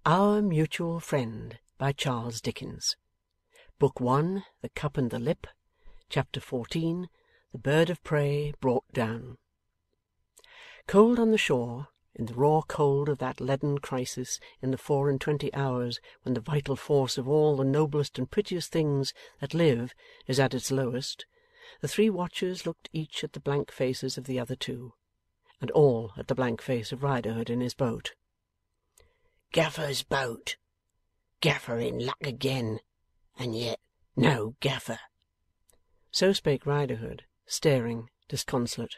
Our Mutual Friend by Charles Dickens. Book 1, The Cup and the Lip. Chapter 14, The Bird of Prey Brought Down. Cold on the shore, in the raw cold of that leaden crisis in the 24 hours when the vital force of all the noblest and prettiest things that live is at its lowest, the three watchers looked each at the blank faces of the other two, and all at the blank face of Riderhood in his boat. Gaffer's boat. Gaffer in luck again, and yet no Gaffer. So spake Riderhood, staring disconsolate.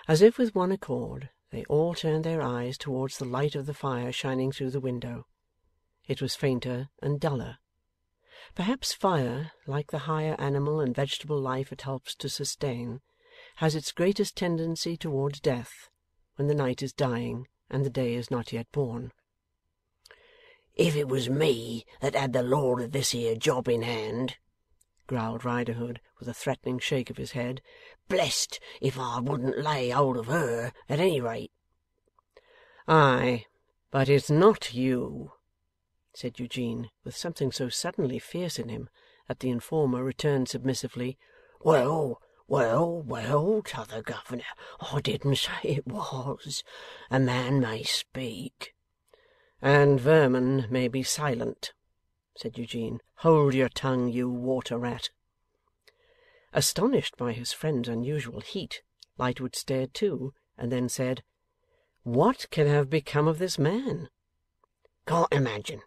As if with one accord, they all turned their eyes towards the light of the fire shining through the window. It was fainter and duller. Perhaps fire, like the higher animal and vegetable life it helps to sustain, has its greatest tendency towards death, when the night is dying and the day is not yet born. If it was me that had the lord of this here job in hand, growled Riderhood, with a threatening shake of his head, blessed if I wouldn't lay hold of her, at any rate. Ay, but it's not you, said Eugene, with something so suddenly fierce in him that the informer returned submissively, Well, t'other governor, I didn't say it was. A man may speak. And vermin may be silent, said Eugene. Hold your tongue, you water-rat. Astonished by his friend's unusual heat, Lightwood stared too, and then said, What can have become of this man? Can't imagine,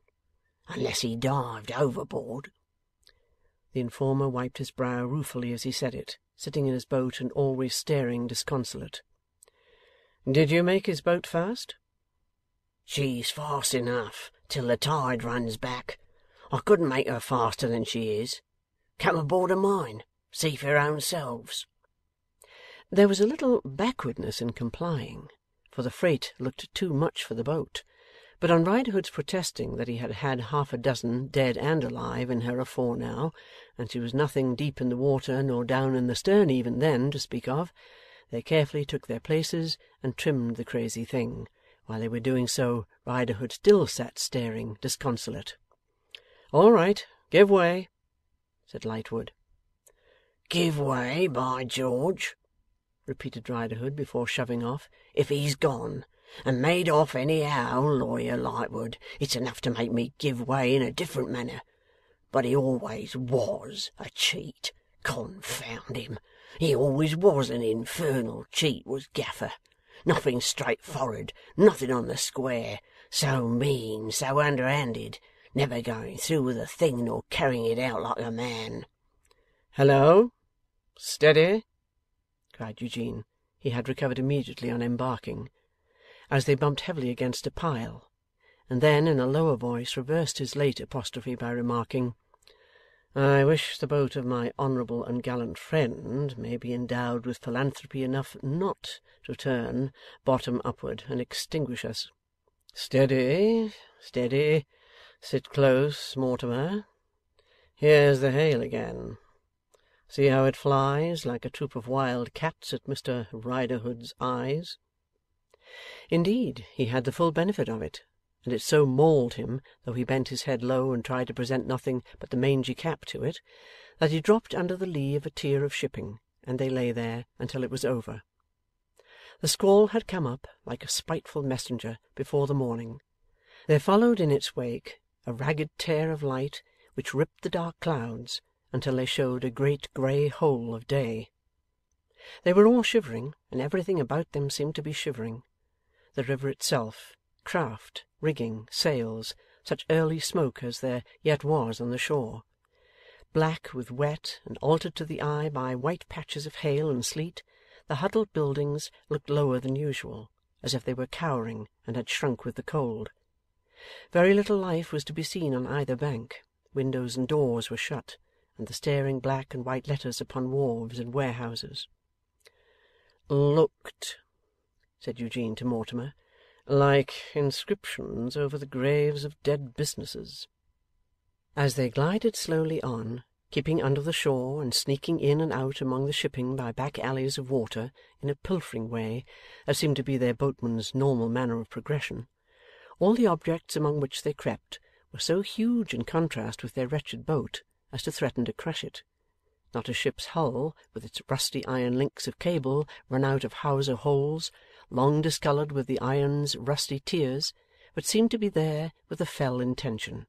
unless he dived overboard. The informer wiped his brow ruefully as he said it, sitting in his boat and always staring disconsolate. Did you make his boat fast? She's fast enough till the tide runs back. I couldn't make her faster than she is. Come aboard of mine. See for your own selves. There was a little backwardness in complying, for the freight looked too much for the boat, but on Riderhood's protesting that he had had half a dozen, dead and alive, in her afore now, and she was nothing deep in the water nor down in the stern even then to speak of, they carefully took their places and trimmed the crazy thing. While they were doing so, Riderhood still sat staring disconsolate. All right, give way, said Lightwood. Give way, by George, repeated Riderhood before shoving off. If he's gone, and made off anyhow, Lawyer Lightwood, it's enough to make me give way in a different manner. But he always was a cheat, confound him. He always was an infernal cheat, was Gaffer. Nothing straightforward, nothing on the square, so mean, so underhanded, never going through with a thing nor carrying it out like a man. Hello! Steady! Cried Eugene. He had recovered immediately on embarking, as they bumped heavily against a pile, and then in a lower voice reversed his late apostrophe by remarking, I wish the boat of my honourable and gallant friend may be endowed with philanthropy enough not to turn bottom upward and extinguish us. Steady, steady. Sit close, Mortimer. Here's the hail again. See how it flies, like a troop of wild cats at Mr. Riderhood's eyes. Indeed, he had the full benefit of it, and it so mauled him, though he bent his head low and tried to present nothing but the mangy cap to it, that he dropped under the lee of a tier of shipping, and they lay there until it was over. The squall had come up, like a spiteful messenger, before the morning. There followed in its wake a ragged tear of light, which ripped the dark clouds until they showed a great grey hole of day. They were all shivering, and everything about them seemed to be shivering. The river itself, craft, rigging, sails, such early smoke as there yet was on the shore. Black with wet, and altered to the eye by white patches of hail and sleet, the huddled buildings looked lower than usual, as if they were cowering and had shrunk with the cold. Very little life was to be seen on either bank. Windows and doors were shut, and the staring black and white letters upon wharves and warehouses. Looked, said Eugene to Mortimer, like inscriptions over the graves of dead businesses. As they glided slowly on, keeping under the shore and sneaking in and out among the shipping by back alleys of water in a pilfering way that seemed to be their boatman's normal manner of progression, All the objects among which they crept were so huge in contrast with their wretched boat as to threaten to crush it. Not a ship's hull, with its rusty iron links of cable run out of hawser holes, long discoloured with the iron's rusty tears, but seemed to be there with a fell intention.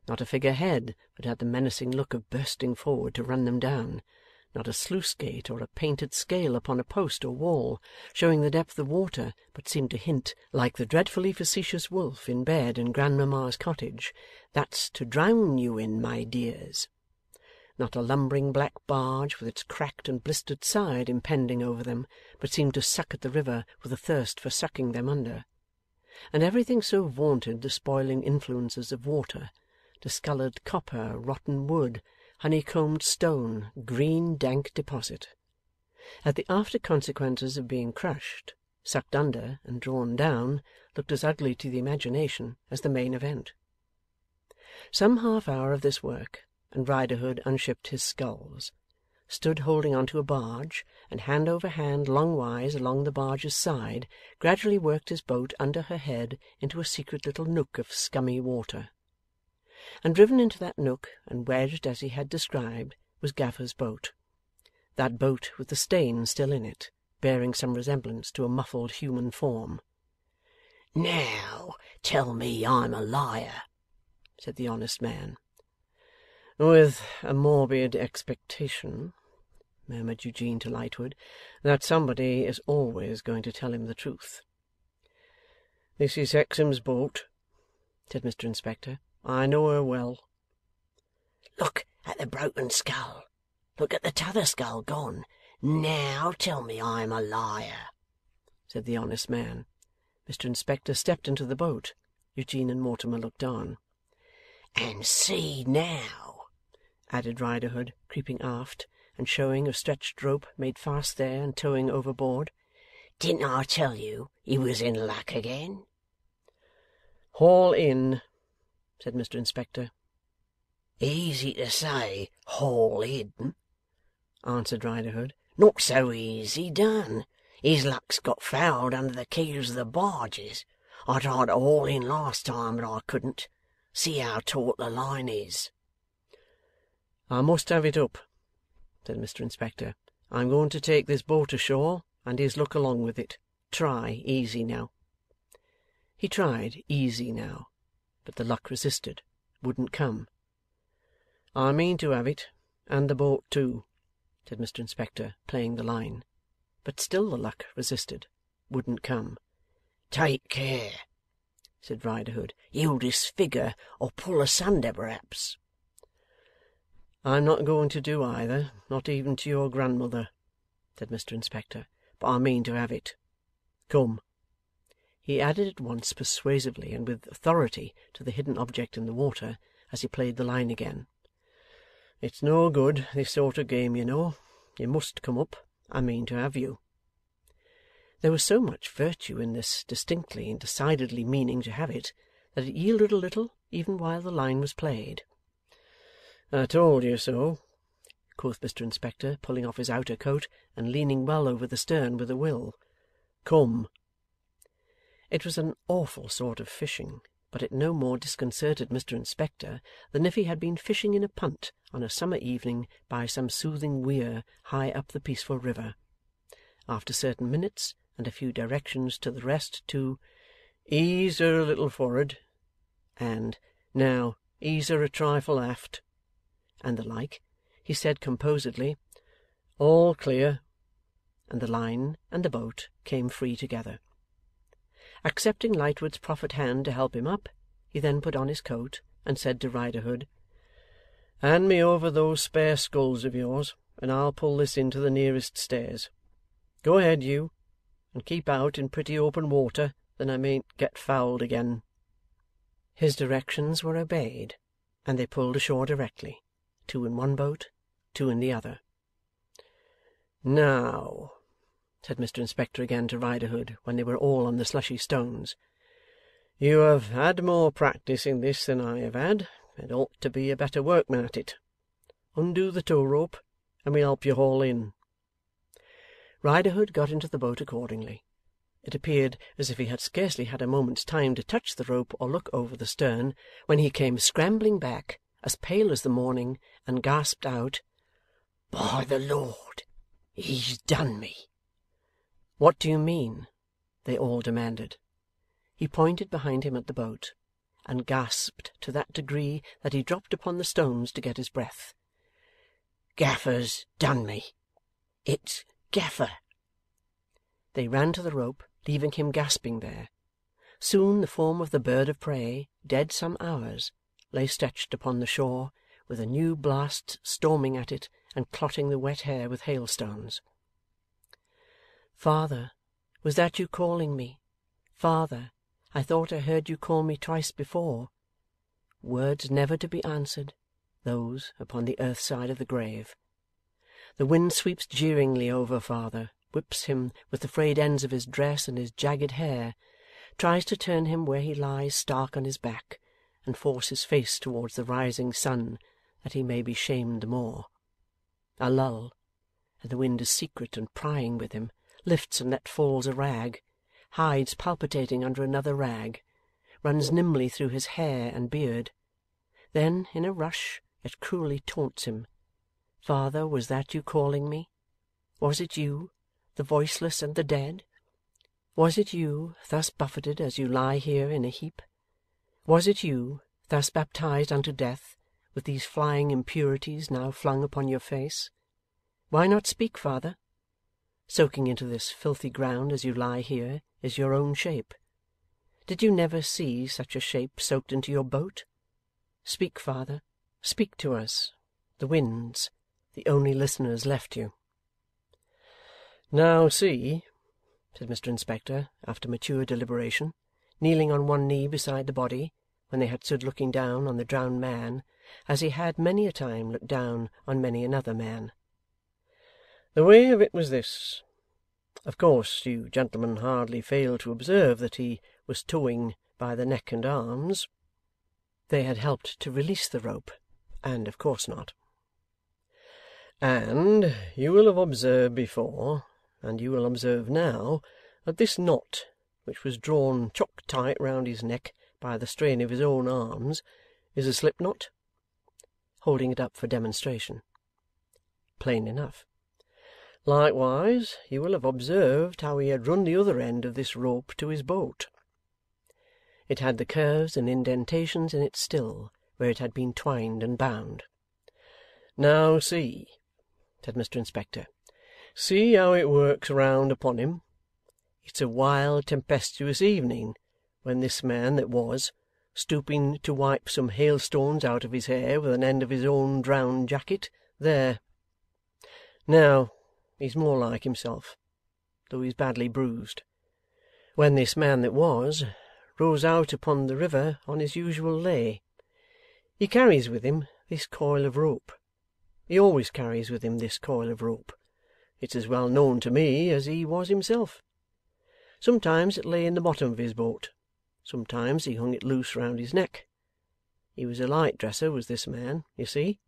Not a figure head but had the menacing look of bursting forward to run them down. Not a sluice gate or a painted scale upon a post or wall, showing the depth of water, but seemed to hint, like the dreadfully facetious wolf in bed in grandmamma's cottage, "That's to drown you in, my dears." Not a lumbering black barge with its cracked and blistered side impending over them, but seemed to suck at the river with a thirst for sucking them under. And everything so vaunted the spoiling influences of water, discoloured copper, rotten wood, honeycombed stone, green dank deposit, that the after consequences of being crushed, sucked under, and drawn down, looked as ugly to the imagination as the main event. Some half hour of this work, and Riderhood unshipped his sculls, stood holding on to a barge, and hand over hand longwise along the barge's side, gradually worked his boat under her head into a secret little nook of scummy water. And driven into that nook and wedged as he had described was Gaffer's boat. That boat with the stain still in it, bearing some resemblance to a muffled human form. "Now, tell me I'm a liar," said the honest man. "With a morbid expectation," murmured Eugene to Lightwood, "that somebody is always going to tell him the truth." "This is Hexam's boat," said Mr Inspector. "I know her well." "Look at the broken skull. Look at the t'other skull gone. Now tell me I'm a liar," said the honest man. Mr Inspector stepped into the boat. Eugene and Mortimer looked on. "And see now," added Riderhood, creeping aft, and showing a stretched rope made fast there and towing overboard. "Didn't I tell you he was in luck again?" "Haul in," said Mr Inspector. "Easy to say, haul in," answered Riderhood. "Not so easy done. His luck's got fouled under the keels of the barges. I tried to haul in last time, but I couldn't. See how taut the line is." "I must have it up," said Mr Inspector. "I'm going to take this boat ashore, and his luck along with it. Try easy now." He tried easy now, but the luck resisted, wouldn't come. "I mean to have it, and the boat too," said Mr Inspector, playing the line. But still the luck resisted, wouldn't come. "Take care," said Riderhood. "You'll disfigure or pull asunder, perhaps." "I'm not going to do either, not even to your grandmother," said Mr Inspector. "But I mean to have it. Come," he added at once persuasively and with authority to the hidden object in the water, as he played the line again. "It's no good, this sort of game, you know. You must come up. I mean to have you." There was so much virtue in this distinctly and decidedly meaning to have it, that it yielded a little even while the line was played. "I told you so," quoth Mr Inspector, pulling off his outer coat and leaning well over the stern with a will. "Come." It was an awful sort of fishing, but it no more disconcerted Mr Inspector than if he had been fishing in a punt on a summer evening by some soothing weir high up the peaceful river. After certain minutes, and a few directions to the rest to "Ease her a little for'ard," and "Now ease her a trifle aft," and the like, he said composedly, "All clear," and the line and the boat came free together. Accepting Lightwood's proffered hand to help him up, he then put on his coat, and said to Riderhood, "Hand me over those spare sculls of yours, and I'll pull this in to the nearest stairs. Go ahead, you, and keep out in pretty open water, that I mayn't get fouled again." His directions were obeyed, and they pulled ashore directly, two in one boat, two in the other. "Now," said Mr Inspector again to Riderhood, when they were all on the slushy stones, "you have had more practice in this than I have had, and ought to be a better workman at it. Undo the tow rope, and we'll help you haul in." Riderhood got into the boat accordingly. It appeared as if he had scarcely had a moment's time to touch the rope or look over the stern, when he came scrambling back, as pale as the morning, and gasped out, "By the Lord, he's done me!" "What do you mean?" they all demanded. He pointed behind him at the boat, and gasped to that degree that he dropped upon the stones to get his breath. "Gaffer's done me. It's Gaffer!" They ran to the rope, leaving him gasping there. Soon the form of the bird of prey, dead some hours, lay stretched upon the shore, with a new blast storming at it and clotting the wet hair with hailstones. "Father, was that you calling me? Father, I thought I heard you call me twice before." Words never to be answered, those upon the earth side of the grave. The wind sweeps jeeringly over father, whips him with the frayed ends of his dress and his jagged hair, tries to turn him where he lies stark on his back, and force his face towards the rising sun, that he may be shamed the more. A lull, and the wind is secret and prying with him, lifts and let falls a rag, hides palpitating under another rag, runs nimbly through his hair and beard. Then, in a rush, it cruelly taunts him. "Father, was that you calling me? Was it you, the voiceless and the dead? Was it you, thus buffeted as you lie here in a heap? Was it you, thus baptized unto death, with these flying impurities now flung upon your face? Why not speak, father? Soaking into this filthy ground as you lie here is your own shape. Did you never see such a shape soaked into your boat? Speak, father, speak to us, the winds, the only listeners left you." "Now see," said Mr. Inspector, after mature deliberation, kneeling on one knee beside the body, when they had stood looking down on the drowned man, as he had many a time looked down on many another man. "The way of it was this. Of course you gentlemen hardly failed to observe that he was towing by the neck and arms." They had helped to release the rope, and of course not. "And you will have observed before, and you will observe now, that this knot, which was drawn chock tight round his neck by the strain of his own arms, is a slip knot?" Holding it up for demonstration. Plain enough. "Likewise, you will have observed how he had run the other end of this rope to his boat." It had the curves and indentations in it still, where it had been twined and bound. "Now see," said Mr. Inspector. "See how it works round upon him. It's a wild tempestuous evening, when this man that was, stooping to wipe some hailstones out of his hair with an end of his own drowned jacket, there. Now, he's more like himself, though he's badly bruised. When this man that was, rows out upon the river on his usual lay, he carries with him this coil of rope. He always carries with him this coil of rope. It's as well known to me as he was himself. Sometimes it lay in the bottom of his boat. Sometimes he hung it loose round his neck. He was a light dresser, was this man, you see,"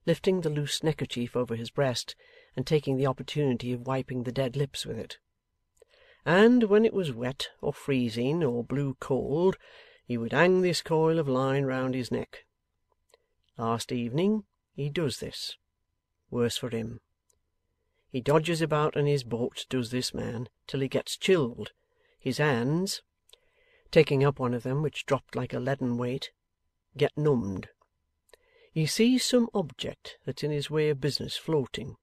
lifting the loose neckerchief over his breast, and taking the opportunity of wiping the dead lips with it. "And when it was wet, or freezing, or blew cold, he would hang this coil of line round his neck. Last evening he does this. Worse for him. He dodges about in his boat, does this man, till he gets chilled. His hands," taking up one of them which dropped like a leaden weight, "get numbed. He sees some object that's in his way of business floating.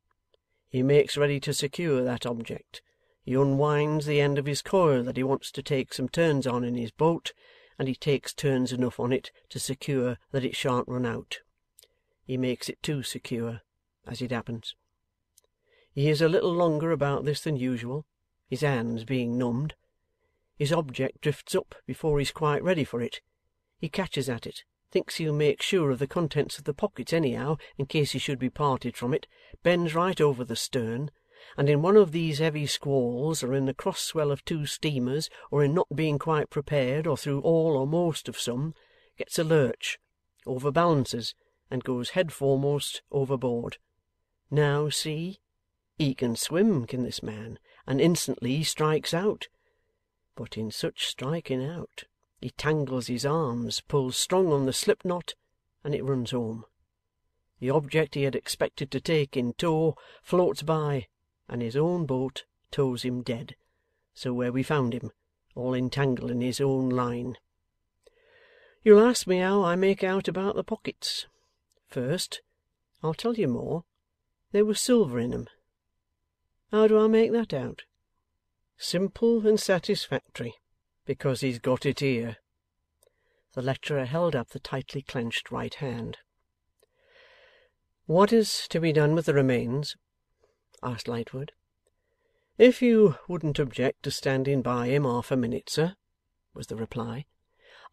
He makes ready to secure that object. He unwinds the end of his coil that he wants to take some turns on in his boat, and he takes turns enough on it to secure that it shan't run out. He makes it too secure, as it happens. He is a little longer about this than usual, his hands being numbed. His object drifts up before he's quite ready for it. He catches at it, thinks he'll make sure of the contents of the pockets anyhow, in case he should be parted from it, bends right over the stern, and in one of these heavy squalls, or in the cross swell of two steamers, or in not being quite prepared, or through all or most of some, gets a lurch, overbalances, and goes head foremost overboard. Now see, he can swim, can this man, and instantly he strikes out, but in such striking out, he tangles his arms, pulls strong on the slip knot, and it runs home. The object he had expected to take in tow floats by, and his own boat tows him dead, so where we found him, all entangled in his own line. You'll ask me how I make out about the pockets. First, I'll tell you more. There was silver in 'em. How do I make that out? Simple and satisfactory, because he's got it here. The lecturer held up the tightly clenched right hand. What is to be done with the remains? Asked Lightwood. If you wouldn't object to standing by him half a minute, sir, was the reply,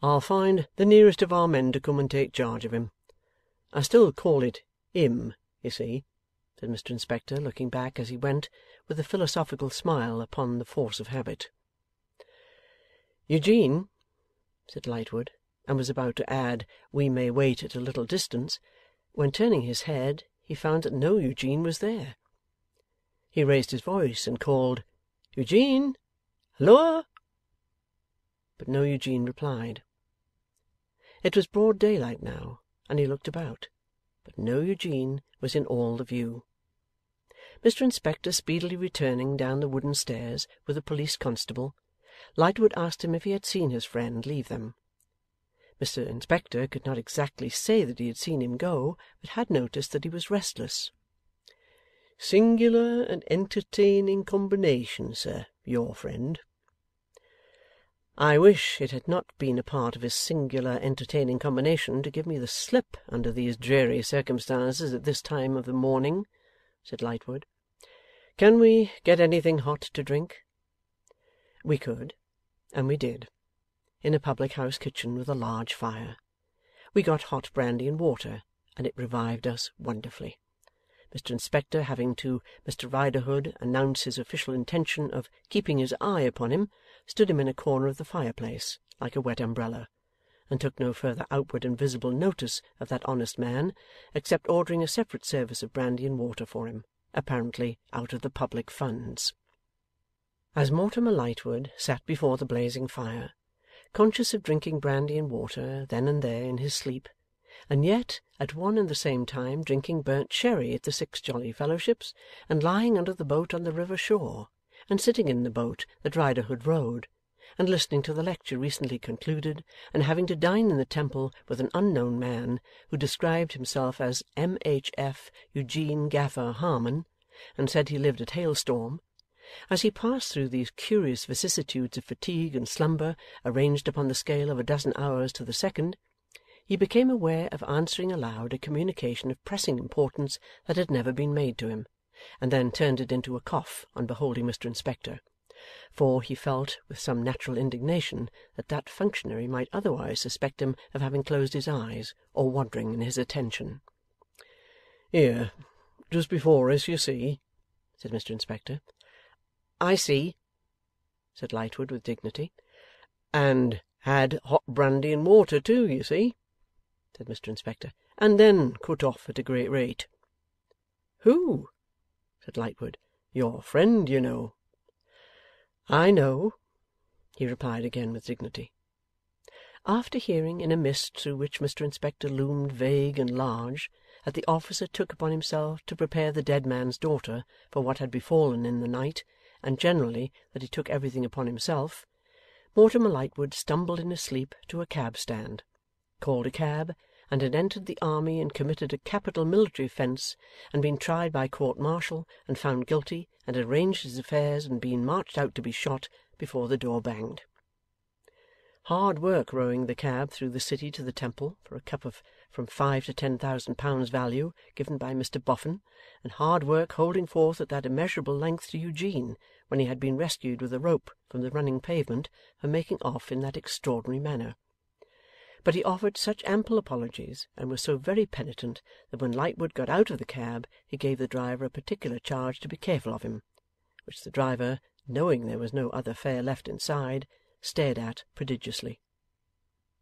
I'll find the nearest of our men to come and take charge of him. I still call it him, you see, said Mr. Inspector, looking back as he went, with a philosophical smile upon the force of habit. Eugene, said Lightwood, and was about to add, we may wait at a little distance, when turning his head he found that no Eugene was there. He raised his voice and called, Eugene! Halloa! But no Eugene replied. It was broad daylight now, and he looked about, but no Eugene was in all the view. Mr. Inspector speedily returning down the wooden stairs with a police constable, Lightwood asked him if he had seen his friend leave them. Mr. Inspector could not exactly say that he had seen him go, but had noticed that he was restless. Singular and entertaining combination, sir, your friend. I wish it had not been a part of his singular entertaining combination to give me the slip under these dreary circumstances at this time of the morning, said Lightwood. Can we get anything hot to drink? We could, and we did, in a public-house kitchen with a large fire. We got hot brandy and water, and it revived us wonderfully. Mr. Inspector, having to Mr. Riderhood announced his official intention of keeping his eye upon him, stood him in a corner of the fireplace, like a wet umbrella, and took no further outward and visible notice of that honest man, except ordering a separate service of brandy and water for him, apparently out of the public funds. As Mortimer Lightwood sat before the blazing fire, conscious of drinking brandy and water then and there in his sleep, and yet at one and the same time drinking burnt sherry at the Six Jolly Fellowships, and lying under the boat on the river shore, and sitting in the boat that Riderhood rowed, and listening to the lecture recently concluded, and having to dine in the Temple with an unknown man who described himself as M.H.F. Eugene Gaffer Harmon, and said he lived at Hailstorm, as he passed through these curious vicissitudes of fatigue and slumber arranged upon the scale of a dozen hours to the second, he became aware of answering aloud a communication of pressing importance that had never been made to him, and then turned it into a cough on beholding Mr. Inspector, for he felt with some natural indignation that that functionary might otherwise suspect him of having closed his eyes or wandering in his attention. Here, just before us, you see, said Mr. Inspector. I see, said Lightwood with dignity. And had hot brandy and water too, you see, said Mr. Inspector, and then cut off at a great rate. Who? Said Lightwood. Your friend, you know. I know, he replied again with dignity. After hearing in a mist through which Mr. Inspector loomed vague and large, that the officer took upon himself to prepare the dead man's daughter for what had befallen in the night, and generally that he took everything upon himself, Mortimer Lightwood stumbled in his sleep to a cab-stand, called a cab, and had entered the army and committed a capital military offence, and been tried by court-martial and found guilty, and had arranged his affairs and been marched out to be shot before the door banged. Hard work rowing the cab through the city to the Temple for a cup of from £5,000 to £10,000 value given by Mr Boffin, and hard work holding forth at that immeasurable length to Eugene when he had been rescued with a rope from the running pavement for making off in that extraordinary manner. But he offered such ample apologies and was so very penitent that when Lightwood got out of the cab he gave the driver a particular charge to be careful of him, which the driver, knowing there was no other fare left inside, stared at prodigiously.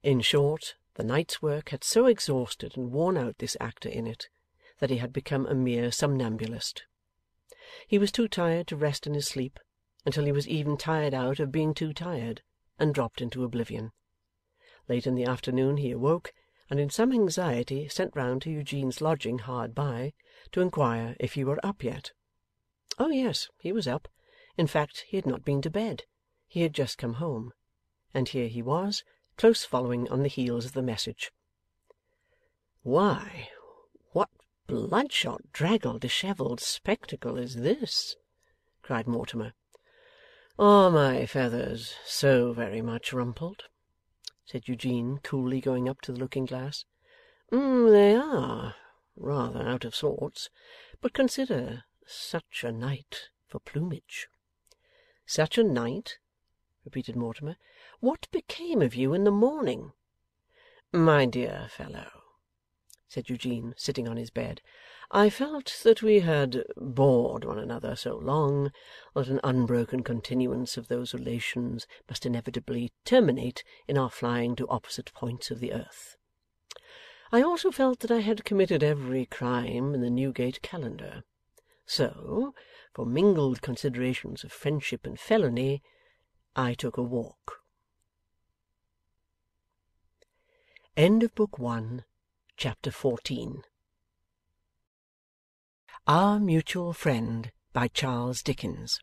In short, the night's work had so exhausted and worn out this actor in it, that he had become a mere somnambulist. He was too tired to rest in his sleep, until he was even tired out of being too tired, and dropped into oblivion. Late in the afternoon he awoke, and in some anxiety sent round to Eugene's lodging hard by, to inquire if he were up yet. Oh yes, he was up. In fact, he had not been to bed. He had just come home. And here he was, close following on the heels of the message. "Why, what bloodshot, draggled, dishevelled spectacle is this?" cried Mortimer. "Are my feathers so very much rumpled?" said Eugene, coolly going up to the looking-glass. "They are rather out of sorts. But consider, such a night for plumage." "Such a night?" repeated Mortimer. "What became of you in the morning?" "My dear fellow," said Eugene, sitting on his bed, "I felt that we had bored one another so long that an unbroken continuance of those relations must inevitably terminate in our flying to opposite points of the earth. I also felt that I had committed every crime in the Newgate calendar. So, for mingled considerations of friendship and felony, I took a walk." End of Book 1, Chapter 14. Our Mutual Friend, by Charles Dickens.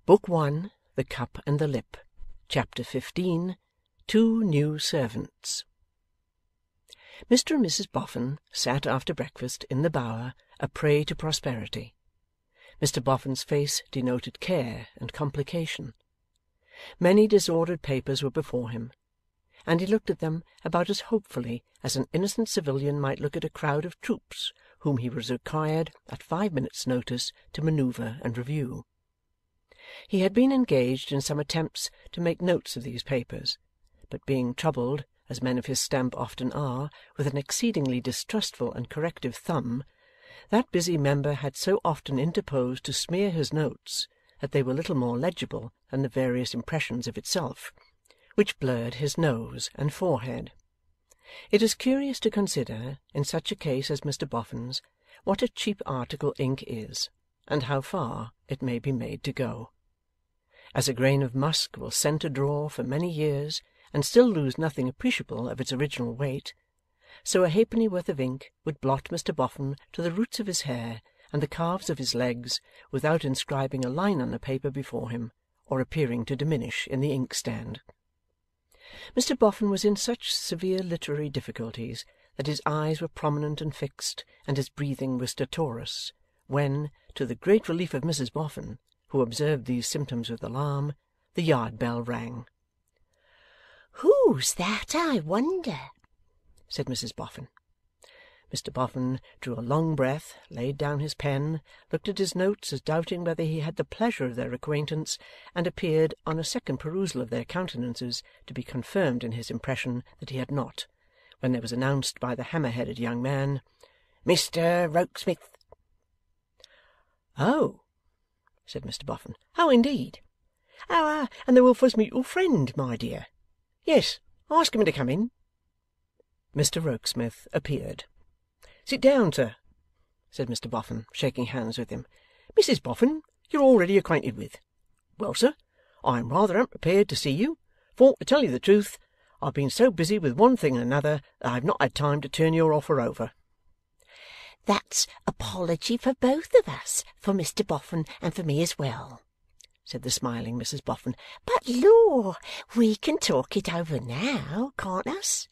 Book 1, The Cup and the Lip, Chapter 15. Two New Servants. Mr. and Mrs Boffin sat after breakfast in the bower, a prey to prosperity. Mr Boffin's face denoted care and complication. Many disordered papers were before him, and he looked at them about as hopefully as an innocent civilian might look at a crowd of troops whom he was required at 5 minutes' notice to manoeuvre and review. He had been engaged in some attempts to make notes of these papers, but being troubled, as men of his stamp often are, with an exceedingly distrustful and corrective thumb, that busy member had so often interposed to smear his notes that they were little more legible than the various impressions of itself, which blurred his nose and forehead. It is curious to consider, in such a case as Mr Boffin's, what a cheap article ink is, and how far it may be made to go. As a grain of musk will scent a drawer for many years, and still lose nothing appreciable of its original weight, so a halfpennyworth of ink would blot Mr Boffin to the roots of his hair and the calves of his legs, without inscribing a line on the paper before him, or appearing to diminish in the inkstand. Mr Boffin was in such severe literary difficulties that his eyes were prominent and fixed, and his breathing was stertorous, when, to the great relief of Mrs Boffin, who observed these symptoms with alarm, the yard bell rang. "Who's that, I wonder?" said Mrs Boffin. Mr Boffin drew a long breath, laid down his pen, looked at his notes as doubting whether he had the pleasure of their acquaintance, and appeared, on a second perusal of their countenances, to be confirmed in his impression that he had not, when there was announced by the hammer-headed young man, "Mr Rokesmith." "Oh," said Mr Boffin. "Oh, indeed? Oh, and the Wilfer's mutual friend, my dear. Yes, ask him to come in." Mr Rokesmith appeared. "Sit down, sir," said Mr Boffin, shaking hands with him. "Mrs Boffin you're already acquainted with. Well, sir, I am rather unprepared to see you, for, to tell you the truth, I have been so busy with one thing and another that I have not had time to turn your offer over." "That's apology for both of us, for Mr Boffin and for me as well," said the smiling Mrs Boffin. "But, lor, we can talk it over now, can't us?"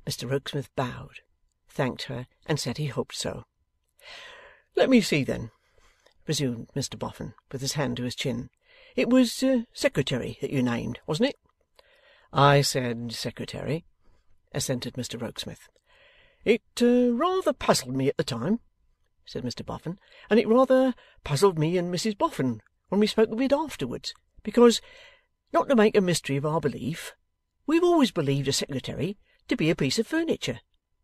Mr Rokesmith bowed, thanked her, and said he hoped so. "Let me see, then," resumed Mr Boffin, with his hand to his chin. "It was secretary that you named, wasn't it?" "I said secretary," assented Mr Rokesmith. "It rather puzzled me at the time," said Mr Boffin, "and it rather puzzled me and Mrs Boffin when we spoke of it afterwards, because, not to make a mystery of our belief, we've always believed a secretary to be a piece of furniture,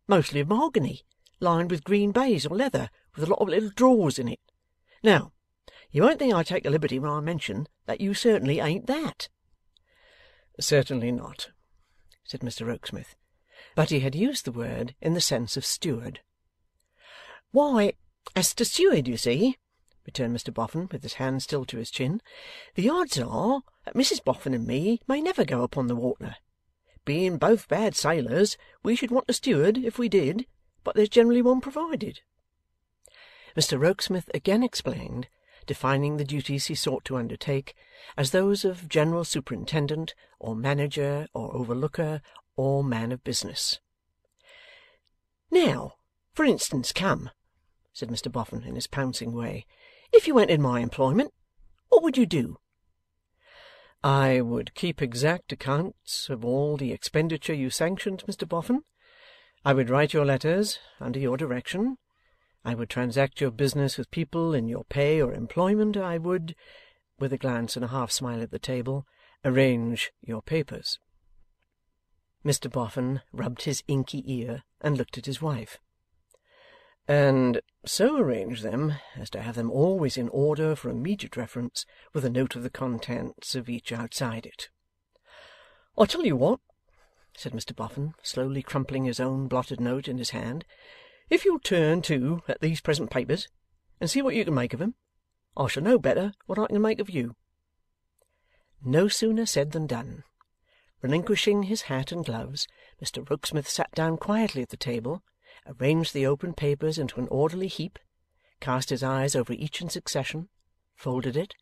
mostly of mahogany, lined with green baize or leather, with a lot of little drawers in it. Now, you won't think I take a liberty when I mention that you certainly ain't that." "Certainly not," said Mr Rokesmith. But he had used the word in the sense of steward. "Why, as to steward, you see," returned Mr Boffin, with his hand still to his chin. The odds are that Mrs Boffin and me may never go upon the water. Being both bad sailors, we should want a steward if we did, but there's generally one provided. Mr Rokesmith again explained, defining the duties he sought to undertake as those of general superintendent, or manager, or overlooker, or man of business. Now, for instance, come, said Mr Boffin in his pouncing way, if you entered my employment, what would you do? I would keep exact accounts of all the expenditure you sanctioned, Mr Boffin. I would write your letters under your direction. I would transact your business with people in your pay or employment. I would, with a glance and a half-smile at the table, arrange your papers. Mr Boffin rubbed his inky ear and looked at his wife. And so arrange them as to have them always in order for immediate reference, with a note of the contents of each outside it. I'll tell you what, said Mr Boffin, slowly crumpling his own blotted note in his hand. If you'll turn to at these present papers, and see what you can make of them, I shall know better what I can make of you. No sooner said than done. Relinquishing his hat and gloves, Mr Rokesmith sat down quietly at the table, arranged the open papers into an orderly heap, cast his eyes over each in succession, folded it,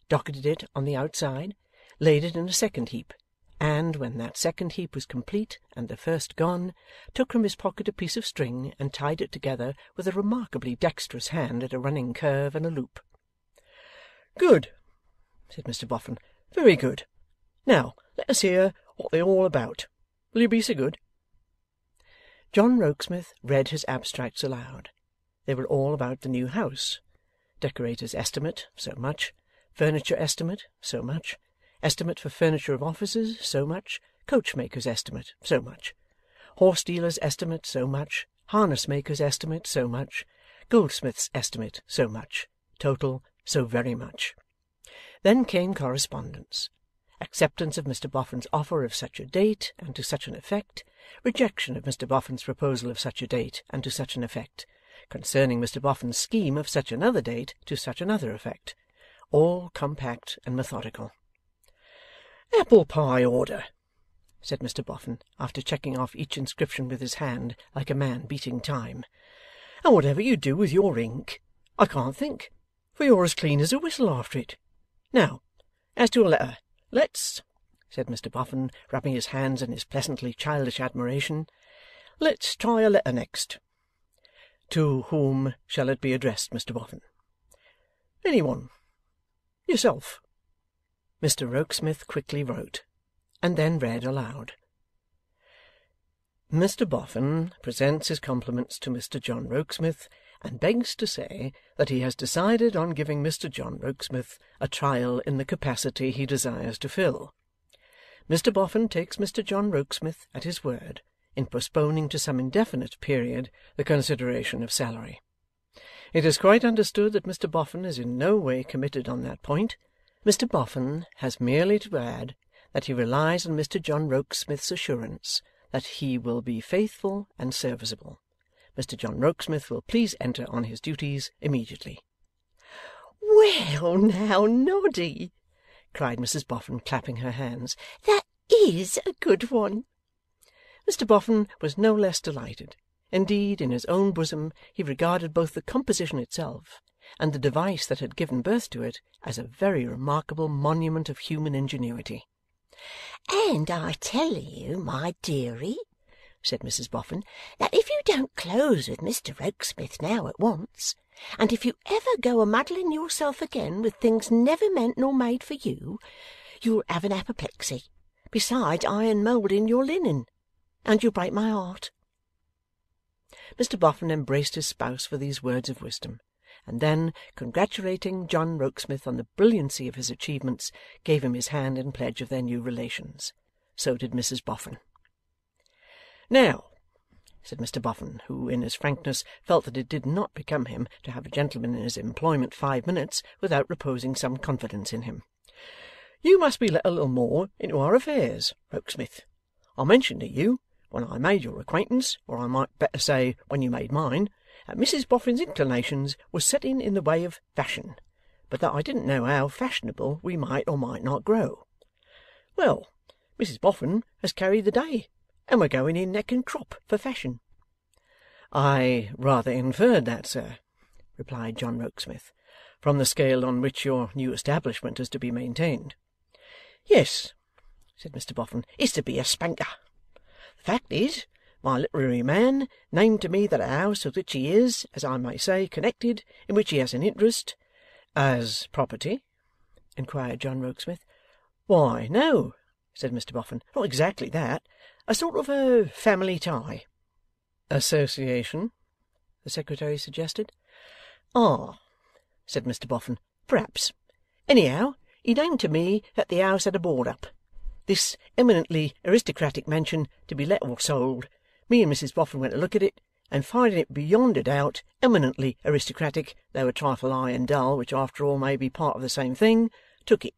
docketed it on the outside, laid it in a second heap, and, when that second heap was complete and the first gone, took from his pocket a piece of string and tied it together with a remarkably dexterous hand at a running curve and a loop. Good, said Mr Boffin. Very good. Now, let us hear what they're all about. Will you be so good? John Rokesmith read his abstracts aloud. They were all about the new house. Decorator's estimate, so much. Furniture estimate, so much. Estimate for furniture of offices, so much. Coachmaker's estimate, so much. Horse dealer's estimate, so much. Harness maker's estimate, so much. Goldsmith's estimate, so much. Total, so very much. Then came correspondence. Acceptance of Mr Boffin's offer of such a date and to such an effect, rejection of Mr Boffin's proposal of such a date and to such an effect, concerning Mr Boffin's scheme of such another date to such another effect, all compact and methodical. Apple pie order, said Mr Boffin, after checking off each inscription with his hand like a man beating time. And whatever you do with your ink, I can't think, for you're as clean as a whistle after it. Now, as to a letter. Let's, said Mr Boffin, rubbing his hands in his pleasantly childish admiration, let's try a letter next. To whom shall it be addressed, Mr Boffin? Any one. Yourself. Mr Rokesmith quickly wrote, and then read aloud. Mr Boffin presents his compliments to Mr John Rokesmith, and begs to say that he has decided on giving Mr John Rokesmith a trial in the capacity he desires to fill. Mr Boffin takes Mr John Rokesmith at his word in postponing to some indefinite period the consideration of salary. It is quite understood that Mr Boffin is in no way committed on that point. Mr Boffin has merely to add that he relies on Mr John Rokesmith's assurance that he will be faithful and serviceable. Mr John Rokesmith will please enter on his duties immediately. Well now, Noddy, cried Mrs Boffin, clapping her hands, that is a good one. Mr Boffin was no less delighted. Indeed, in his own bosom he regarded both the composition itself and the device that had given birth to it as a very remarkable monument of human ingenuity. And I tell you, my dearie, said Mrs Boffin, that if you don't close with Mr Rokesmith now at once, and if you ever go a-muddling yourself again with things never meant nor made for you, you'll have an apoplexy, besides iron moulding your linen, and you'll break my heart. Mr Boffin embraced his spouse for these words of wisdom, and then, congratulating John Rokesmith on the brilliancy of his achievements, gave him his hand in pledge of their new relations. So did Mrs Boffin. Now, said Mr Boffin, who, in his frankness, felt that it did not become him to have a gentleman in his employment 5 minutes without reposing some confidence in him, you must be let a little more into our affairs, Rokesmith. I mentioned to you, when I made your acquaintance, or I might better say when you made mine, that Mrs Boffin's inclinations was setting in the way of fashion, but that I didn't know how fashionable we might or might not grow. Well, Mrs Boffin has carried the day, and we're going in neck and crop for fashion.' 'I rather inferred that, sir,' replied John Rokesmith, 'from the scale on which your new establishment is to be maintained.' 'Yes,' said Mr Boffin, 'it's to be a spanker. The fact is, my literary man named to me that a house with which he is, as I may say, connected, in which he has an interest.' 'As property?' inquired John Rokesmith. 'Why, no,' said Mr Boffin, 'not exactly that. A sort of a family tie.' 'Association?' the Secretary suggested. 'Ah!' said Mr Boffin, 'perhaps. Anyhow, he named to me that the house had a board up. This eminently aristocratic mansion to be let or sold. Me and Mrs Boffin went to look at it, and finding it beyond a doubt eminently aristocratic, though a trifle high and dull, which after all may be part of the same thing, took it.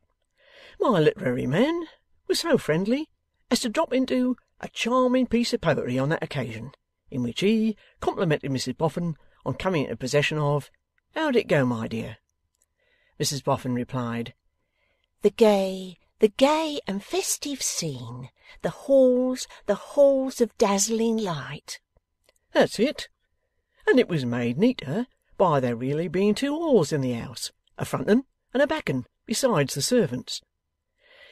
My literary man was so friendly as to drop into a charming piece of poetry on that occasion, in which he complimented Mrs Boffin on coming into possession of— how did it go, my dear?' Mrs Boffin replied, the gay and festive scene, the halls of dazzling light.' 'That's it. And it was made neater by there really being 2 halls in the house, a front 'un and a back 'un, besides the servants.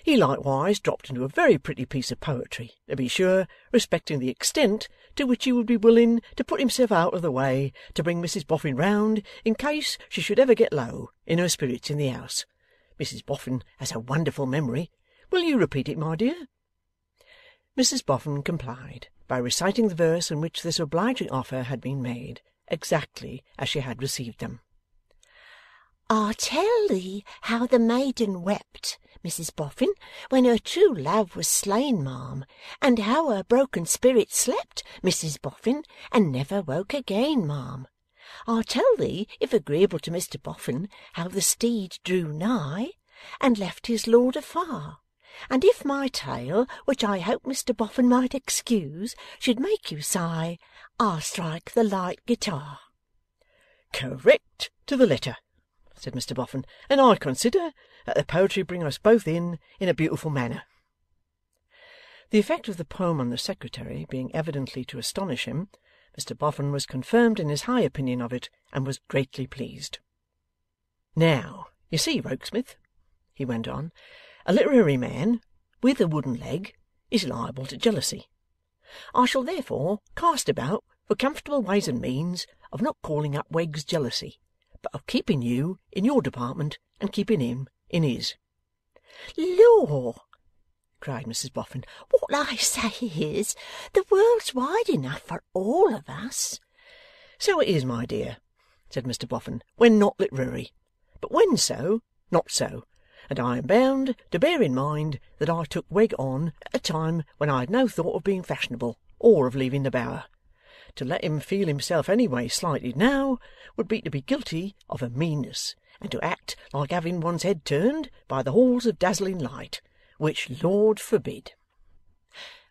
He likewise dropped into a very pretty piece of poetry, to be sure, respecting the extent to which he would be willing to put himself out of the way to bring Mrs Boffin round, in case she should ever get low in her spirits in the house. Mrs Boffin has a wonderful memory. Will you repeat it, my dear?' Mrs Boffin complied by reciting the verse in which this obliging offer had been made, exactly as she had received them. I'll tell thee how the maiden wept, Mrs Boffin, when her true love was slain, ma'am, and how her broken spirit slept, Mrs Boffin, and never woke again, ma'am. I'll tell thee, if agreeable to Mr Boffin, how the steed drew nigh, and left his lord afar. And if my tale, which I hope Mr Boffin might excuse, should make you sigh, I'll strike the light guitar.' 'Correct to the letter,' said Mr Boffin, 'and I consider that the poetry brings us both in a beautiful manner.' The effect of the poem on the Secretary being evidently to astonish him, Mr Boffin was confirmed in his high opinion of it, and was greatly pleased. 'Now, you see, Rokesmith,' he went on, 'a literary man, with a wooden leg, is liable to jealousy. I shall therefore cast about for comfortable ways and means of not calling up Wegg's jealousy, but of keeping you in your department and keeping him in his.' 'Lor!' cried Mrs Boffin, 'what I say is, the world's wide enough for all of us.' 'So it is, my dear,' said Mr Boffin, 'when not literary. But when so, not so. And I am bound to bear in mind that I took Wegg on at a time when I had no thought of being fashionable, or of leaving the Bower. To let him feel himself any way slighted now, would be to be guilty of a meanness, and to act like having one's head turned by the halls of dazzling light, which Lord forbid.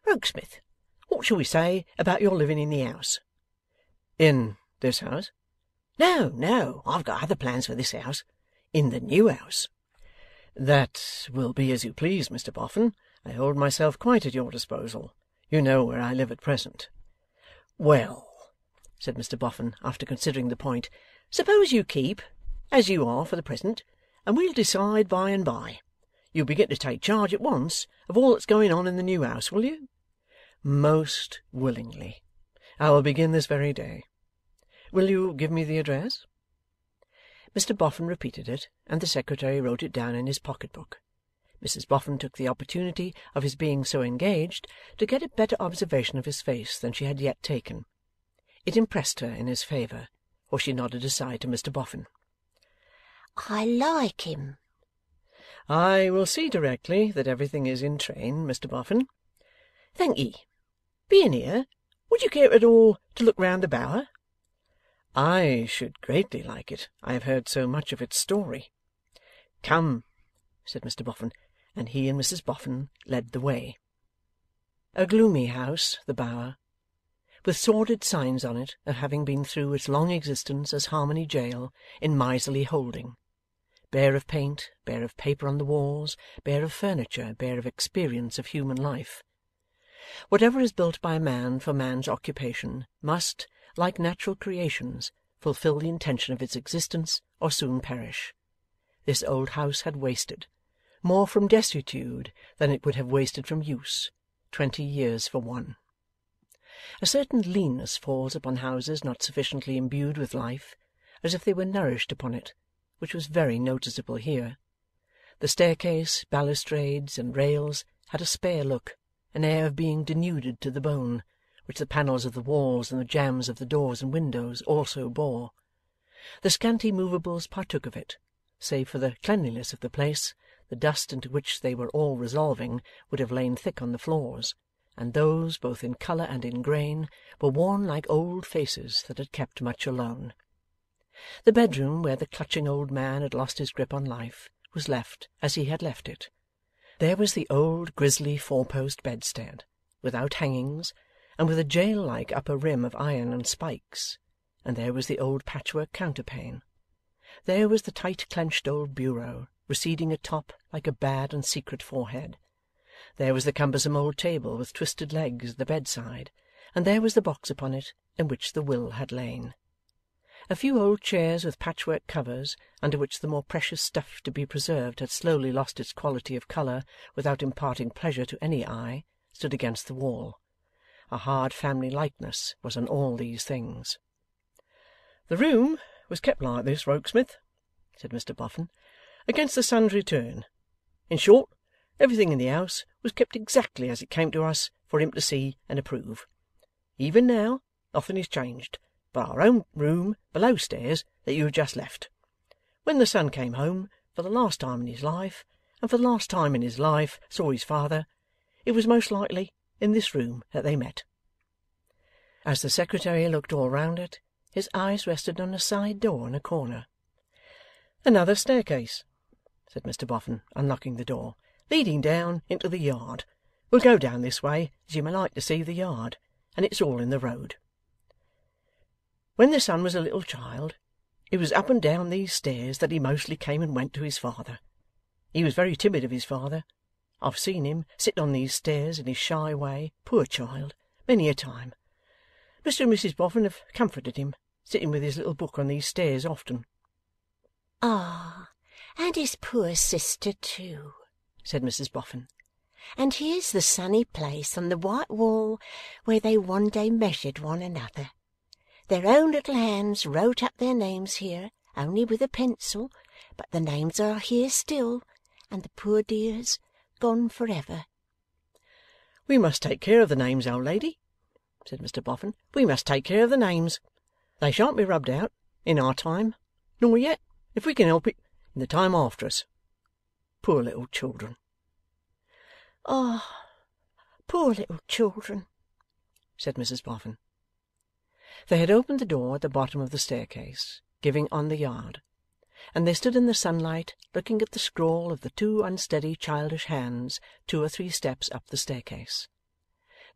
Rokesmith, what shall we say about your living in the house?' 'In this house?' 'No, I've got other plans for this house. In the new house.' 'That will be as you please, Mr Boffin. I hold myself quite at your disposal. You know where I live at present.' 'Well,' said Mr Boffin, after considering the point, 'suppose you keep as you are for the present, and we'll decide by and by. You'll begin to take charge at once of all that's going on in the new house, will you?' 'Most willingly. I will begin this very day. Will you give me the address?' Mr Boffin repeated it, and the Secretary wrote it down in his pocket-book. Mrs Boffin took the opportunity of his being so engaged to get a better observation of his face than she had yet taken. It impressed her in his favour, for she nodded aside to Mr Boffin. 'I like him.' 'I will see directly that everything is in train, Mr Boffin.' 'Thank ye. Being here, would you care at all to look round the Bower?' 'I should greatly like it. I have heard so much of its story.' 'Come,' said Mr Boffin, and he and Mrs Boffin led the way. A gloomy house, the Bower, with sordid signs on it of having been through its long existence as Harmony Jail in miserly holding. Bare of paint, bare of paper on the walls, bare of furniture, bare of experience of human life. Whatever is built by man for man's occupation must, like natural creations, fulfil the intention of its existence or soon perish. This old house had wasted, more from desuetude than it would have wasted from use, 20 years for one. A certain leanness falls upon houses not sufficiently imbued with life, as if they were nourished upon it, which was very noticeable here. The staircase, balustrades, and rails had a spare look, an air of being denuded to the bone, which the panels of the walls and the jambs of the doors and windows also bore. The scanty movables partook of it. Save for the cleanliness of the place, the dust into which they were all resolving would have lain thick on the floors, and those, both in colour and in grain, were worn like old faces that had kept much alone. The bedroom where the clutching old man had lost his grip on life was left as he had left it. There was the old grisly four-post bedstead, without hangings, and with a jail-like upper rim of iron and spikes, and there was the old patchwork counterpane. There was the tight-clenched old bureau, receding atop like a bad and secret forehead. There was the cumbersome old table with twisted legs at the bedside, and there was the box upon it in which the will had lain. A few old chairs with patchwork covers, under which the more precious stuff to be preserved had slowly lost its quality of colour without imparting pleasure to any eye, stood against the wall. A hard family likeness was on all these things. "The room was kept like this, Rokesmith," said Mr Boffin, "against the son's return. In short, everything in the house was kept exactly as it came to us for him to see and approve. Even now, nothing is changed but our own room below stairs that you have just left. When the son came home for the last time in his life, and for the last time in his life saw his father, it was most likely in this room that they met." As the Secretary looked all round it, his eyes rested on a side door in a corner. "Another staircase," said Mr Boffin, unlocking the door, "leading down into the yard. We'll go down this way, as you may like to see the yard, and it's all in the road. When the son was a little child, it was up and down these stairs that he mostly came and went to his father. He was very timid of his father. I've seen him sit on these stairs in his shy way, poor child, many a time. Mr and Mrs Boffin have comforted him, sitting with his little book on these stairs often." "Ah, and his poor sister too," said Mrs Boffin. "And here's the sunny place on the white wall where they one day measured one another. Their own little hands wrote up their names here, only with a pencil, but the names are here still, and the poor dears gone for ever." "We must take care of the names, old lady," said Mr Boffin. "We must take care of the names. They shan't be rubbed out, in our time, nor yet, if we can help it, in the time after us. Poor little children." "Ah, poor little children," said Mrs Boffin. They had opened the door at the bottom of the staircase, giving on the yard, and they stood in the sunlight looking at the scrawl of the two unsteady childish hands 2 or 3 steps up the staircase.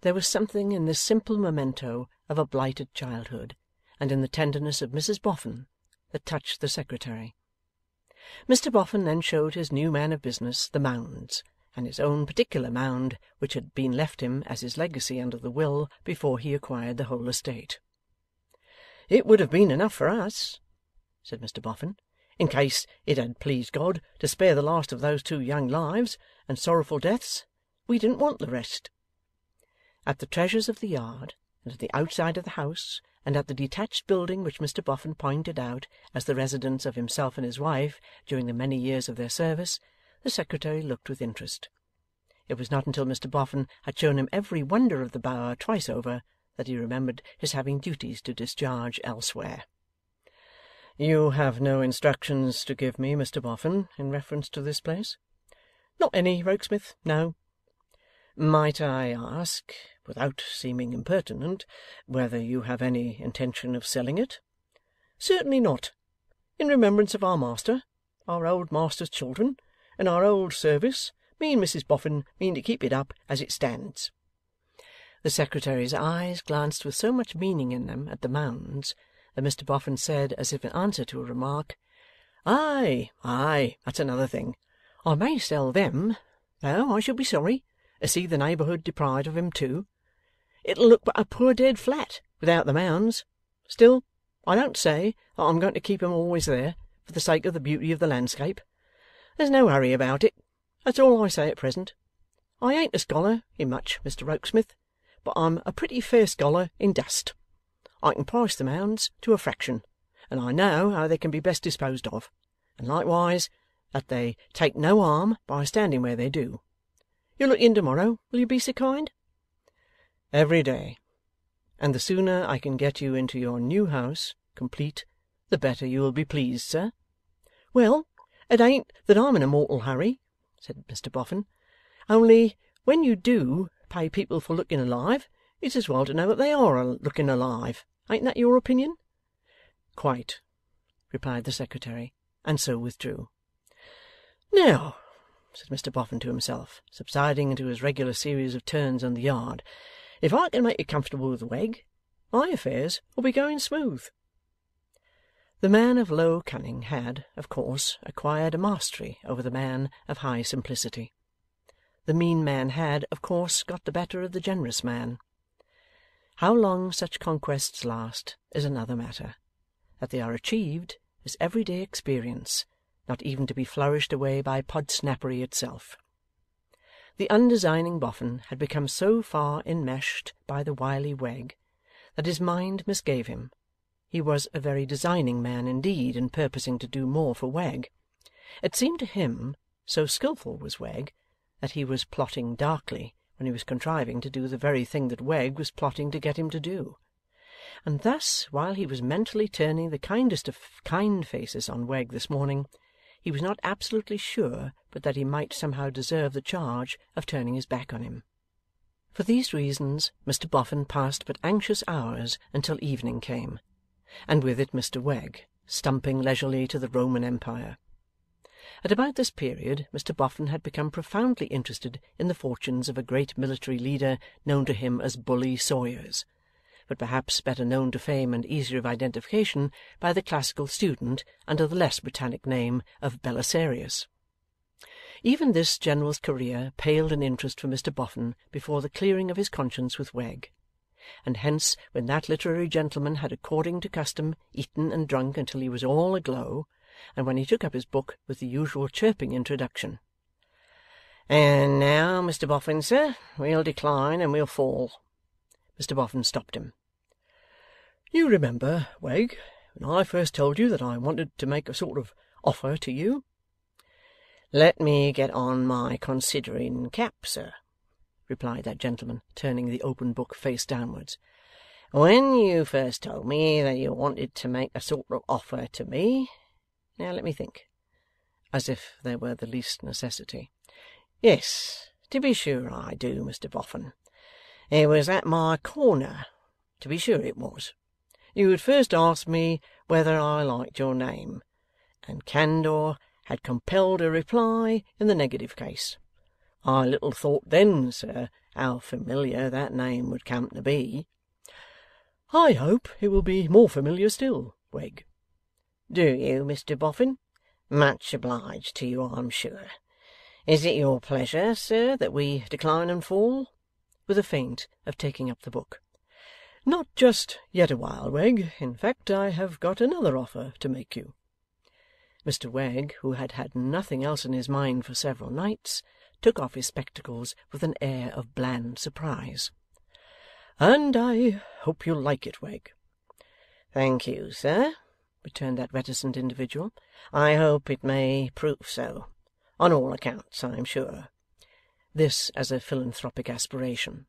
There was something in this simple memento of a blighted childhood, and in the tenderness of Mrs Boffin, that touched the Secretary. Mr Boffin then showed his new man of business the Mounds, and his own particular mound, which had been left him as his legacy under the will before he acquired the whole estate. "It would have been enough for us," said Mr Boffin, "in case it had pleased God to spare the last of those 2 young lives and sorrowful deaths. We didn't want the rest." At the treasures of the yard, and at the outside of the house, and at the detached building which Mr Boffin pointed out as the residence of himself and his wife during the many years of their service, the Secretary looked with interest. It was not until Mr Boffin had shown him every wonder of the Bower twice over, that he remembered his having duties to discharge elsewhere. "You have no instructions to give me, Mr Boffin, in reference to this place?" "Not any, Rokesmith, no." "Might I ask, without seeming impertinent, whether you have any intention of selling it?" "Certainly not. In remembrance of our master, our old master's children, and our old service, me and Mrs Boffin mean to keep it up as it stands." The Secretary's eyes glanced with so much meaning in them at the Mounds, that Mr Boffin said, as if in answer to a remark, "Ay, ay, that's another thing. I may sell them, though I should be sorry to see the neighbourhood deprived of 'em too. It'll look but a poor dead flat without the Mounds. Still, I don't say that I'm going to keep 'em always there, for the sake of the beauty of the landscape. There's no hurry about it. That's all I say at present. I ain't a scholar in much, Mr Rokesmith, but I'm a pretty fair scholar in dust. I can price the Mounds to a fraction, and I know how they can be best disposed of, and likewise that they take no harm by standing where they do. You'll look in to-morrow, will you be so kind?" "Every day. And the sooner I can get you into your new house, complete, the better you will be pleased, sir." "Well, it ain't that I'm in a mortal hurry," said Mr Boffin. "Only when you do pay people for looking alive, it's as well to know that they are looking alive. Ain't that your opinion?" "Quite," replied the Secretary, and so withdrew. "Now," said Mr Boffin to himself, subsiding into his regular series of turns on the yard, "if I can make it comfortable with Wegg, my affairs will be going smooth." The man of low cunning had, of course, acquired a mastery over the man of high simplicity. The mean man had, of course, got the better of the generous man. How long such conquests last is another matter. That they are achieved is everyday experience, not even to be flourished away by Podsnappery itself. The undesigning Boffin had become so far enmeshed by the wily Wegg that his mind misgave him. He was a very designing man indeed in purposing to do more for Wegg. It seemed to him, so skilful was Wegg, that he was plotting darkly when he was contriving to do the very thing that Wegg was plotting to get him to do. And thus, while he was mentally turning the kindest of kind faces on Wegg this morning, he was not absolutely sure but that he might somehow deserve the charge of turning his back on him. For these reasons Mr Boffin passed but anxious hours until evening came, and with it Mr Wegg, stumping leisurely to the Roman Empire. At about this period Mr Boffin had become profoundly interested in the fortunes of a great military leader known to him as Bully Sawyers, but perhaps better known to fame and easier of identification by the classical student under the less Britannic name of Belisarius. Even this general's career paled in interest for Mr Boffin before the clearing of his conscience with Wegg, and hence when that literary gentleman had according to custom eaten and drunk until he was all aglow, and when he took up his book with the usual chirping introduction, "And now, Mr Boffin, sir, we'll decline and we'll fall," Mr Boffin stopped him. "You remember, Wegg, when I first told you that I wanted to make a sort of offer to you?" "Let me get on my considering cap, sir," replied that gentleman, turning the open book face downwards. "When you first told me that you wanted to make a sort of offer to me, now let me think," as if there were the least necessity. "Yes, to be sure I do, Mr Boffin. It was at my corner, to be sure it was. You had first asked me whether I liked your name, and candour had compelled a reply in the negative case. I little thought then, sir, how familiar that name would come to be." "I hope it will be more familiar still, Wegg." "Do you, Mr Boffin? Much obliged to you, I'm sure. Is it your pleasure, sir, that we decline and fall?" with a feint of taking up the book. "Not just yet awhile, Wegg. In fact, I have got another offer to make you." Mr Wegg, who had had nothing else in his mind for several nights, took off his spectacles with an air of bland surprise. "And I hope you'll like it, Wegg." "Thank you, sir," returned that reticent individual. "I hope it may prove so. On all accounts, I am sure." This as a philanthropic aspiration.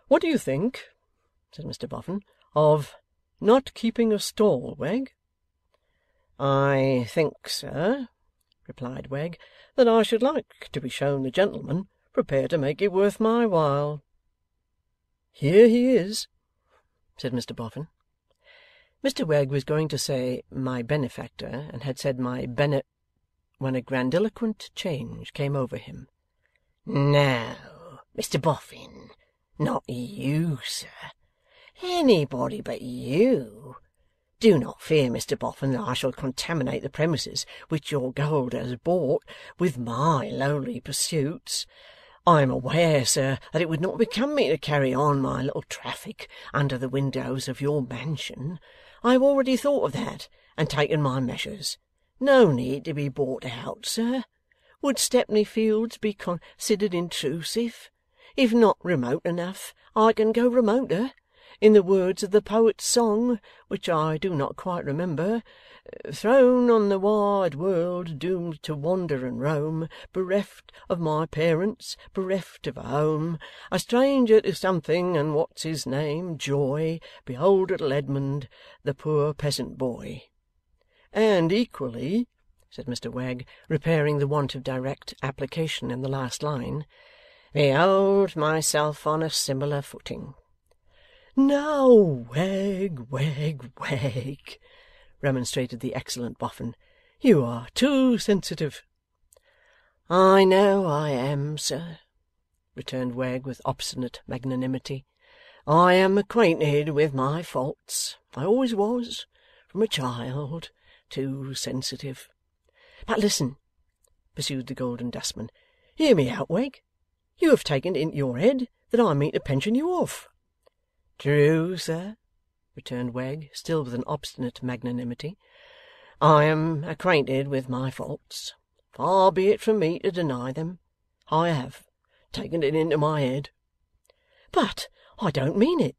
"What do you think," said Mr Boffin, "of not keeping a stall, Wegg?" "I think, sir," replied Wegg, "that I should like to be shown the gentleman prepared to make it worth my while." "Here he is," said Mr Boffin. Mr Wegg was going to say my benefactor, and had said my when a grandiloquent change came over him. "No, Mr Boffin, Not you, sir. Anybody but you. Do not fear, Mr Boffin, that I shall contaminate the premises which your gold has bought with my lowly pursuits. I am aware, sir, that it would not become me to carry on my little traffic under the windows of your mansion. I have already thought of that, and taken my measures. No need to be bought out, sir. Would Stepney Fields be considered intrusive? If not remote enough, I can go remoter. In the words of the poet's song, which I do not quite remember, thrown on the wide world, doomed to wander and roam, bereft of my parents, bereft of a home, a stranger to something, and what's his name, joy, behold little Edmund, the poor peasant boy. And equally, said Mr Wegg, repairing the want of direct application in the last line, behold myself on a similar footing. Now, Wegg, remonstrated the excellent Boffin, you are too sensitive. I know I am, sir, returned Wegg with obstinate magnanimity. I am acquainted with my faults. I always was, from a child, too sensitive. But listen, pursued the Golden Dustman. Hear me out, Wegg. You have taken it into your head that I mean to pension you off. True, sir, returned Wegg, still with an obstinate magnanimity. I am acquainted with my faults. Far be it from me to deny them. I have taken it into my head. But I don't mean it.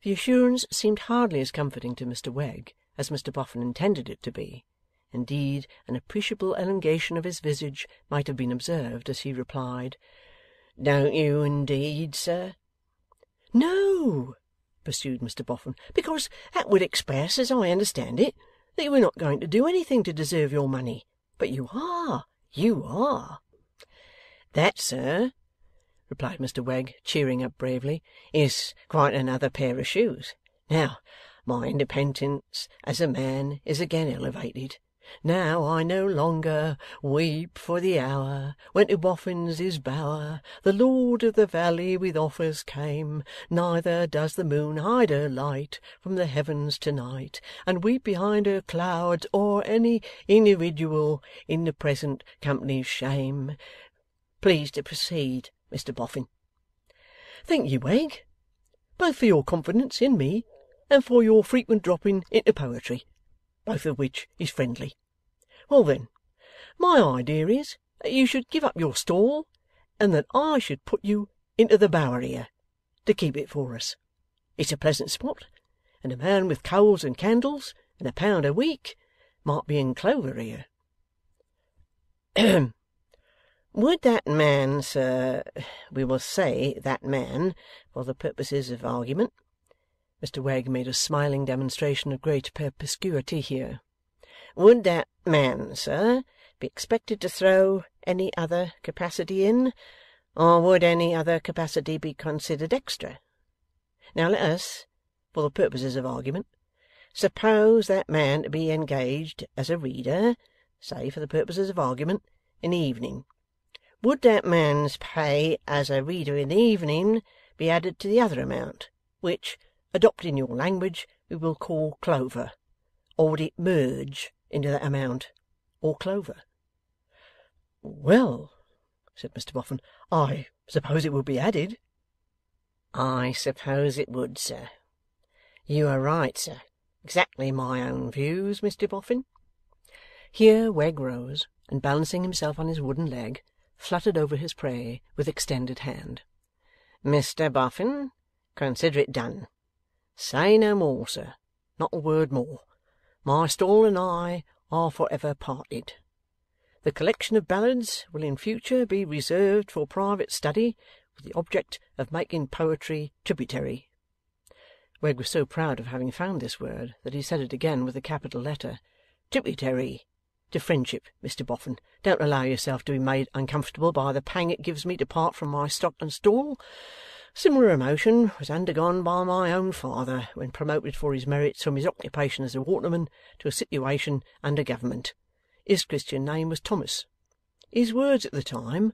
The assurance seemed hardly as comforting to Mr Wegg as Mr Boffin intended it to be. Indeed, an appreciable elongation of his visage might have been observed as he replied, Don't you indeed, sir? No, pursued Mr Boffin, because that would express, as I understand it, that you were not going to do anything to deserve your money. But you are. That, sir, replied Mr Wegg, cheering up bravely, is quite another pair of shoes. Now, my independence as a man is again elevated. Now I no longer weep for the hour when to Boffin's his bower the Lord of the Valley with offers came, neither does the moon hide her light from the heavens tonight, and weep behind her clouds or any individual in the present company's shame. Please to proceed, Mr Boffin. Thank you, Wegg, both for your confidence in me and for your frequent dropping into poetry, both of which is friendly. Well then, my idea is that you should give up your stall, and that I should put you into the Bower here, to keep it for us. It's a pleasant spot, and a man with coals and candles, and £1 a week, might be in clover here. Would that man, sir, we will say that man, for the purposes of argument. Mr Wegg made a smiling demonstration of great perspicuity here. Would that man, sir, be expected to throw any other capacity in, or would any other capacity be considered extra? Now let us, for the purposes of argument, suppose that man to be engaged as a reader, say for the purposes of argument, in the evening. Would that man's pay as a reader in the evening be added to the other amount, which, adopting your language, we will call clover, or would it merge into that amount, or clover? Well, said Mr Boffin, I suppose it would be added. I suppose it would, sir. You are right, sir. Exactly my own views, Mr Boffin. Here Wegg rose, and balancing himself on his wooden leg, fluttered over his prey with extended hand. Mr Boffin, consider it done. Say no more, sir, not a word more. My stall and I are for ever parted. The collection of ballads will in future be reserved for private study, with the object of making poetry tributary. Wegg was so proud of having found this word that he said it again with a capital letter. Tributary to friendship, Mr Boffin. Don't allow yourself to be made uncomfortable by the pang it gives me to part from my stock and stall. Similar emotion was undergone by my own father when promoted for his merits from his occupation as a waterman to a situation under government. His Christian name was Thomas. His words at the time,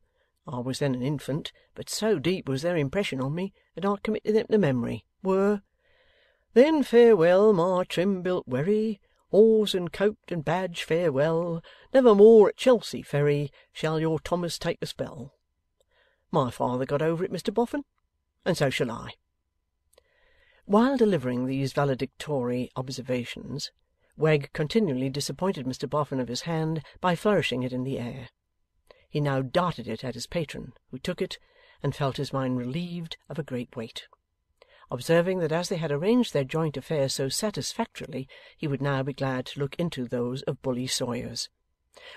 I was then an infant, but so deep was their impression on me that I committed them to memory, were: Then farewell, my trim-built wherry, oars and coat and badge farewell, never more at Chelsea ferry shall your Thomas take a spell. My father got over it, Mr Boffin, and so shall I. While delivering these valedictory observations, Wegg continually disappointed Mr Boffin of his hand by flourishing it in the air. He now darted it at his patron, who took it, and felt his mind relieved of a great weight. Observing that as they had arranged their joint affairs so satisfactorily, he would now be glad to look into those of Bully Sawyers,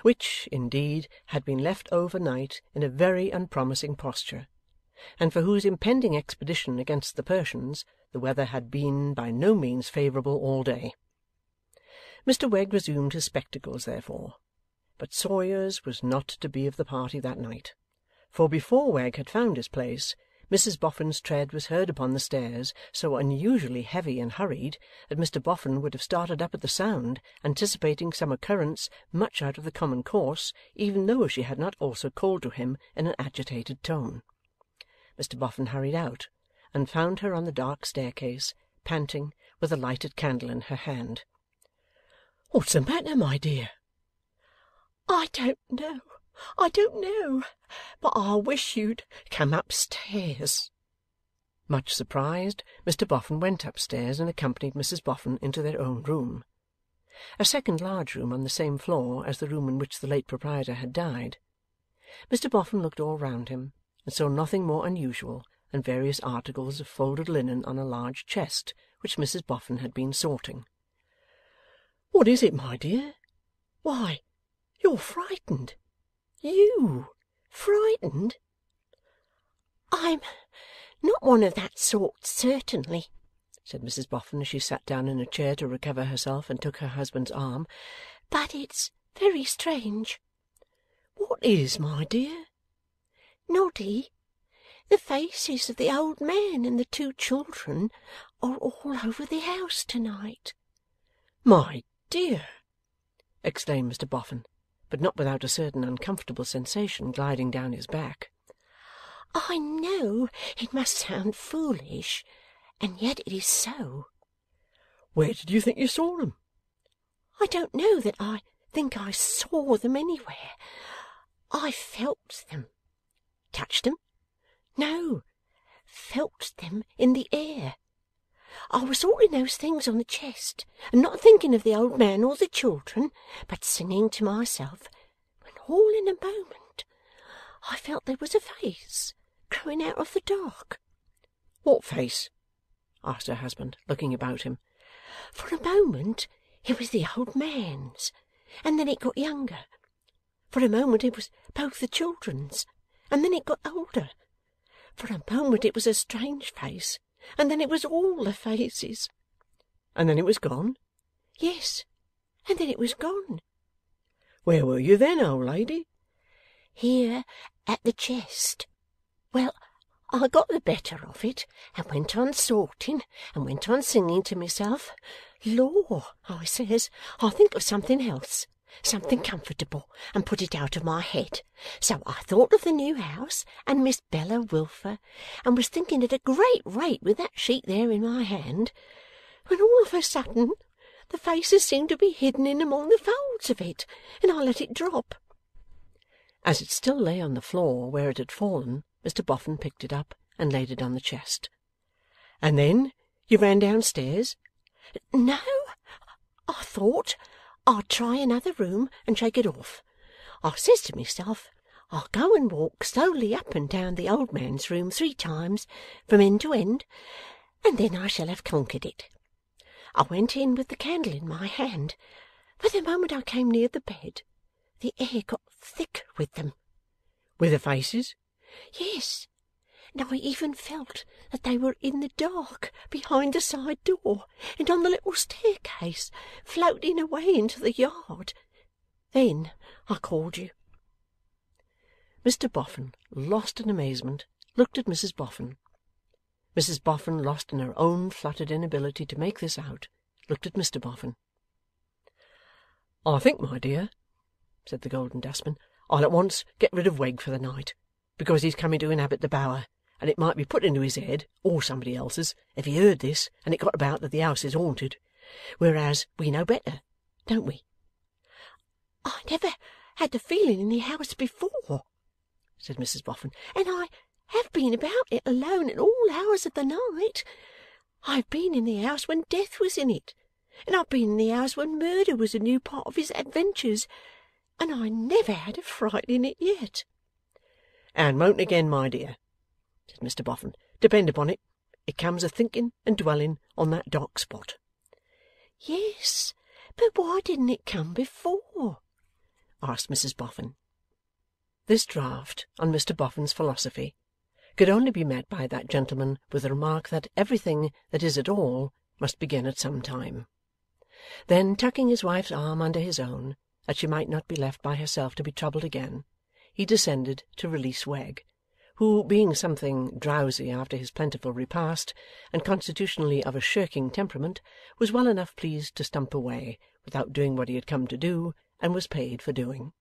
which, indeed, had been left overnight in a very unpromising posture, and for whose impending expedition against the Persians the weather had been by no means favourable all day. Mr Wegg resumed his spectacles, therefore, but Sawyers was not to be of the party that night, for before Wegg had found his place, Mrs Boffin's tread was heard upon the stairs, so unusually heavy and hurried that Mr Boffin would have started up at the sound, anticipating some occurrence much out of the common course, even though she had not also called to him in an agitated tone. Mr Boffin hurried out, and found her on the dark staircase, panting, with a lighted candle in her hand. "What's the matter, my dear?" I don't know, but I wish you'd come upstairs. Much surprised, Mr Boffin went upstairs and accompanied Mrs Boffin into their own room, a second large room on the same floor as the room in which the late proprietor had died. Mr Boffin looked all round him, and saw nothing more unusual than various articles of folded linen on a large chest which Mrs Boffin had been sorting. "What is it, my dear? Why, you're frightened. You frightened?" "I'm not one of that sort, certainly," said Mrs Boffin, as she sat down in a chair to recover herself and took her husband's arm. "But it's very strange." "What is, my dear?" "Noddy, the faces of the old man and the two children are all over the house to-night." "My dear!" exclaimed Mr Boffin, but not without a certain uncomfortable sensation gliding down his back. "I know it must sound foolish, and yet it is so." "Where did you think you saw them?" "I don't know that I think I saw them anywhere. I felt them." "Touched them?" "No, felt them in the air. I was sorting those things on the chest, and not thinking of the old man or the children, but singing to myself, when all in a moment I felt there was a face growing out of the dark." "What face?" asked her husband, looking about him. "For a moment it was the old man's, and then it got younger. For a moment it was both the children's, and then it got older. For a moment it was a strange face, and then it was all the faces." "And then it was gone?" "Yes, and then it was gone." "Where were you then, old lady?" "Here at the chest. Well, I got the better of it, and went on sorting, and went on singing to myself. 'Lor,' I says, 'I'll think of something else, something comfortable, and put it out of my head.' So I thought of the new house, and Miss Bella Wilfer, and was thinking at a great rate with that sheet there in my hand, when all of a sudden the faces seemed to be hidden in among the folds of it, and I let it drop." As it still lay on the floor where it had fallen, Mr Boffin picked it up and laid it on the chest. "And then you ran downstairs?" "No, I thought I'd try another room and shake it off. I says to myself, I'll go and walk slowly up and down the old man's room 3 times, from end to end, and then I shall have conquered it. I went in with the candle in my hand, but the moment I came near the bed, the air got thick with them." "With the faces?" "Yes, and I even felt that they were in the dark behind the side door, and on the little staircase, floating away into the yard. Then I called you." Mr Boffin, lost in amazement, looked at Mrs Boffin. Mrs Boffin, lost in her own fluttered inability to make this out, looked at Mr Boffin. "I think, my dear," said the Golden Dustman, "I'll at once get rid of Wegg for the night. because he's coming to inhabit the Bower, and it might be put into his head, or somebody else's, if he heard this and it got about that the house is haunted. Whereas we know better, don't we?' 'I never had the feeling in the house before,' said Mrs Boffin, 'and I have been about it alone at all hours of the night. I've been in the house when death was in it, and I've been in the house when murder was a new part of his adventures, and I never had a fright in it yet.' 'And won't again, my dear,' said Mr Boffin. 'Depend upon it, it comes of thinking and dwelling on that dark spot.' 'Yes, but why didn't it come before?' asked Mrs Boffin. This draught on Mr Boffin's philosophy could only be met by that gentleman with the remark that everything that is at all must begin at some time. Then, tucking his wife's arm under his own, that she might not be left by herself to be troubled again, he descended to release Wegg, who, being something drowsy after his plentiful repast, and constitutionally of a shirking temperament, was well enough pleased to stump away, without doing what he had come to do, and was paid for doing.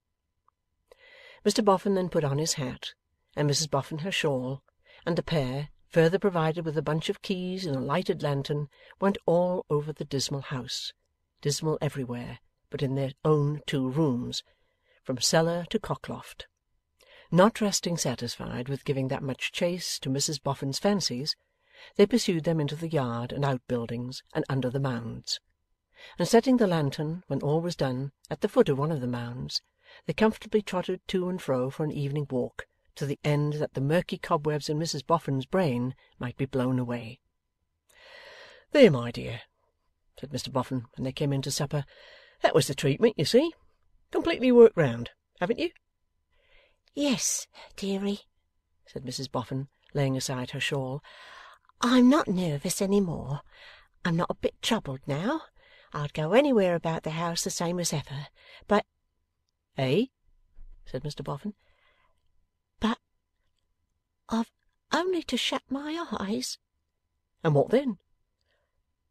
Mr Boffin then put on his hat, and Mrs Boffin her shawl, and the pair, further provided with a bunch of keys and a lighted lantern, went all over the dismal house, dismal everywhere but in their own 2 rooms, from cellar to cockloft. Not resting satisfied with giving that much chase to Mrs Boffin's fancies, they pursued them into the yard and outbuildings and under the mounds, and setting the lantern, when all was done, at the foot of one of the mounds, they comfortably trotted to and fro for an evening walk, to the end that the murky cobwebs in Mrs Boffin's brain might be blown away. 'There, my dear,' said Mr Boffin, when they came in to supper, 'that was the treatment, you see. Completely worked round, haven't you?' 'Yes, dearie,' said Mrs Boffin, laying aside her shawl. 'I'm not nervous any more. I'm not a bit troubled now. I'd go anywhere about the house the same as ever. But—' 'Eh?' said Mr Boffin. 'But I've only to shut my eyes.' 'And what then?'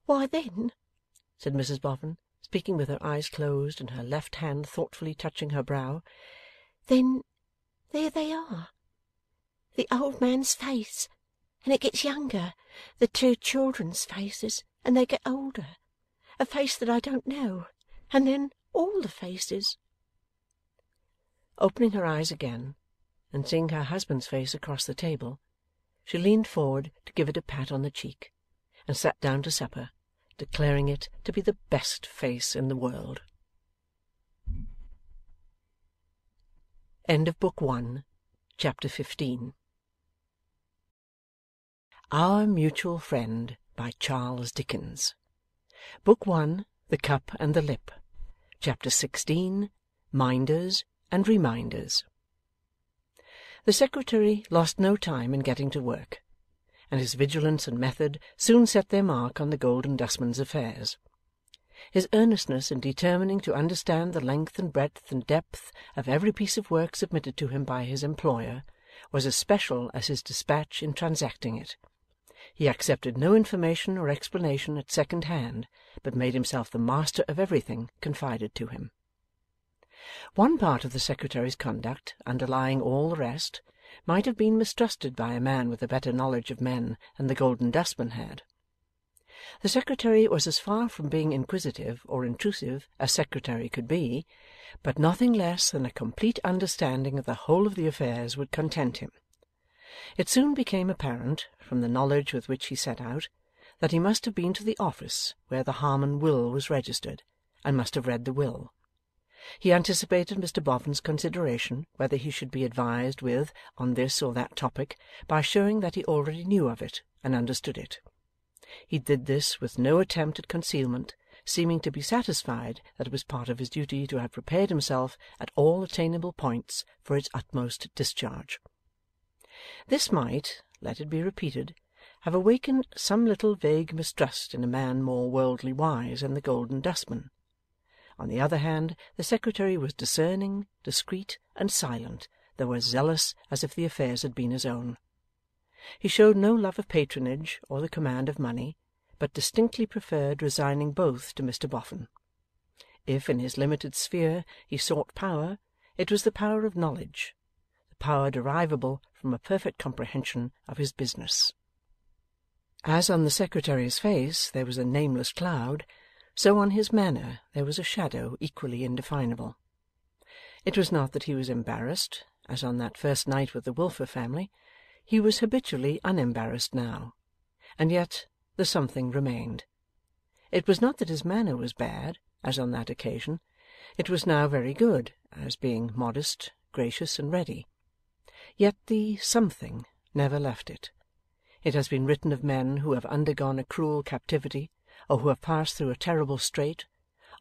'Why then,' said Mrs Boffin, speaking with her eyes closed and her left hand thoughtfully touching her brow, 'then there they are. The old man's face, and it gets younger. The 2 children's faces, and they get older. A face that I don't know, and then all the faces.' Opening her eyes again, and seeing her husband's face across the table, she leaned forward to give it a pat on the cheek, and sat down to supper, declaring it to be the best face in the world. End of Book 1, Chapter 15. Our Mutual Friend, by Charles Dickens. Book 1, The Cup and the Lip. Chapter 16, Minders and Reminders. The Secretary lost no time in getting to work, and his vigilance and method soon set their mark on the Golden Dustman's affairs. His earnestness in determining to understand the length and breadth and depth of every piece of work submitted to him by his employer was as special as his dispatch in transacting it. He accepted no information or explanation at second hand, but made himself the master of everything confided to him. One part of the Secretary's conduct, underlying all the rest, might have been mistrusted by a man with a better knowledge of men than the Golden Dustman had. The Secretary was as far from being inquisitive or intrusive as Secretary could be, but nothing less than a complete understanding of the whole of the affairs would content him. It soon became apparent, from the knowledge with which he set out, that he must have been to the office where the Harmon will was registered, and must have read the will. He anticipated Mr Boffin's consideration whether he should be advised with on this or that topic, by showing that he already knew of it and understood it. He did this with no attempt at concealment, seeming to be satisfied that it was part of his duty to have prepared himself at all attainable points for its utmost discharge. This might, let it be repeated, have awakened some little vague mistrust in a man more worldly wise than the Golden Dustman. On the other hand, the Secretary was discerning, discreet, and silent, though as zealous as if the affairs had been his own. He showed no love of patronage or the command of money, but distinctly preferred resigning both to Mr Boffin. If in his limited sphere he sought power, it was the power of knowledge, the power derivable from a perfect comprehension of his business. As on the secretary's face there was a nameless cloud, so on his manner there was a shadow equally indefinable. It was not that he was embarrassed, as on that first night with the Wilfer family. He was habitually unembarrassed now, and yet the something remained. It was not that his manner was bad, as on that occasion. It was now very good, as being modest, gracious, and ready. Yet the something never left it. It has been written of men who have undergone a cruel captivity, or who have passed through a terrible strait,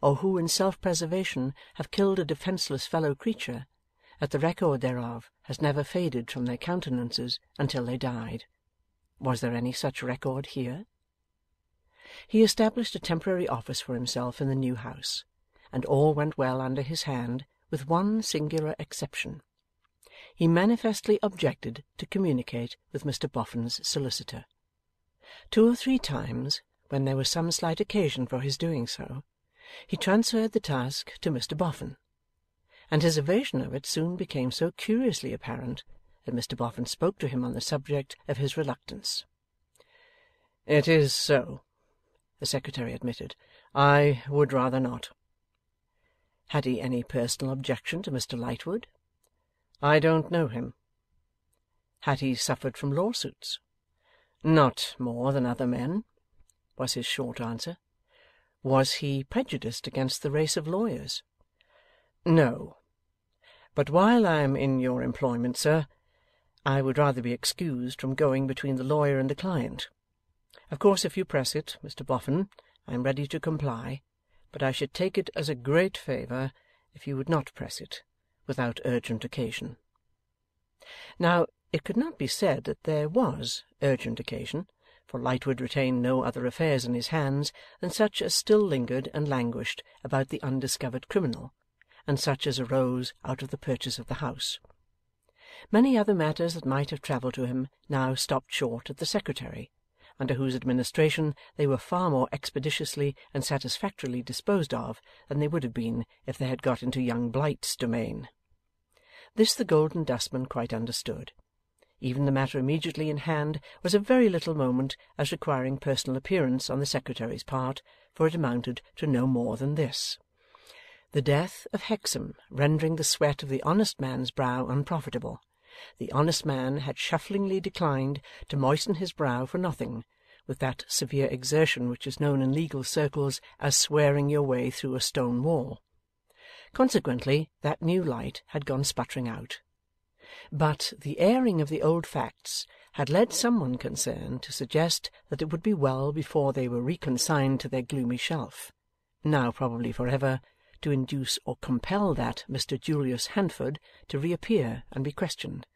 or who in self-preservation have killed a defenceless fellow creature, that the record thereof has never faded from their countenances until they died. Was there any such record here? He established a temporary office for himself in the new house, and all went well under his hand, with one singular exception. He manifestly objected to communicate with Mr Boffin's solicitor. 2 or 3 times, when there was some slight occasion for his doing so, he transferred the task to Mr Boffin, and his evasion of it soon became so curiously apparent that Mr Boffin spoke to him on the subject of his reluctance. "It is so," the secretary admitted. "I would rather not." Had he any personal objection to Mr Lightwood? "I don't know him." Had he suffered from lawsuits? "Not more than other men," was his short answer. Was he prejudiced against the race of lawyers? "No. But while I am in your employment, sir, I would rather be excused from going between the lawyer and the client. Of course, if you press it, Mr Boffin, I am ready to comply, but I should take it as a great favour if you would not press it, without urgent occasion." Now, it could not be said that there was urgent occasion, for Lightwood retained no other affairs in his hands than such as still lingered and languished about the undiscovered criminal, and such as arose out of the purchase of the house. Many other matters that might have travelled to him now stopped short at the secretary, under whose administration they were far more expeditiously and satisfactorily disposed of than they would have been if they had got into young Blight's domain. This the Golden Dustman quite understood. Even the matter immediately in hand was of very little moment as requiring personal appearance on the secretary's part, for it amounted to no more than this: the death of Hexam rendering the sweat of the honest man's brow unprofitable, the honest man had shufflingly declined to moisten his brow for nothing, with that severe exertion which is known in legal circles as swearing your way through a stone wall. Consequently, that new light had gone sputtering out. But the airing of the old facts had led some one concerned to suggest that it would be well, before they were reconsigned to their gloomy shelf, now probably for ever, to induce or compel that Mr Julius Handford to reappear and be questioned.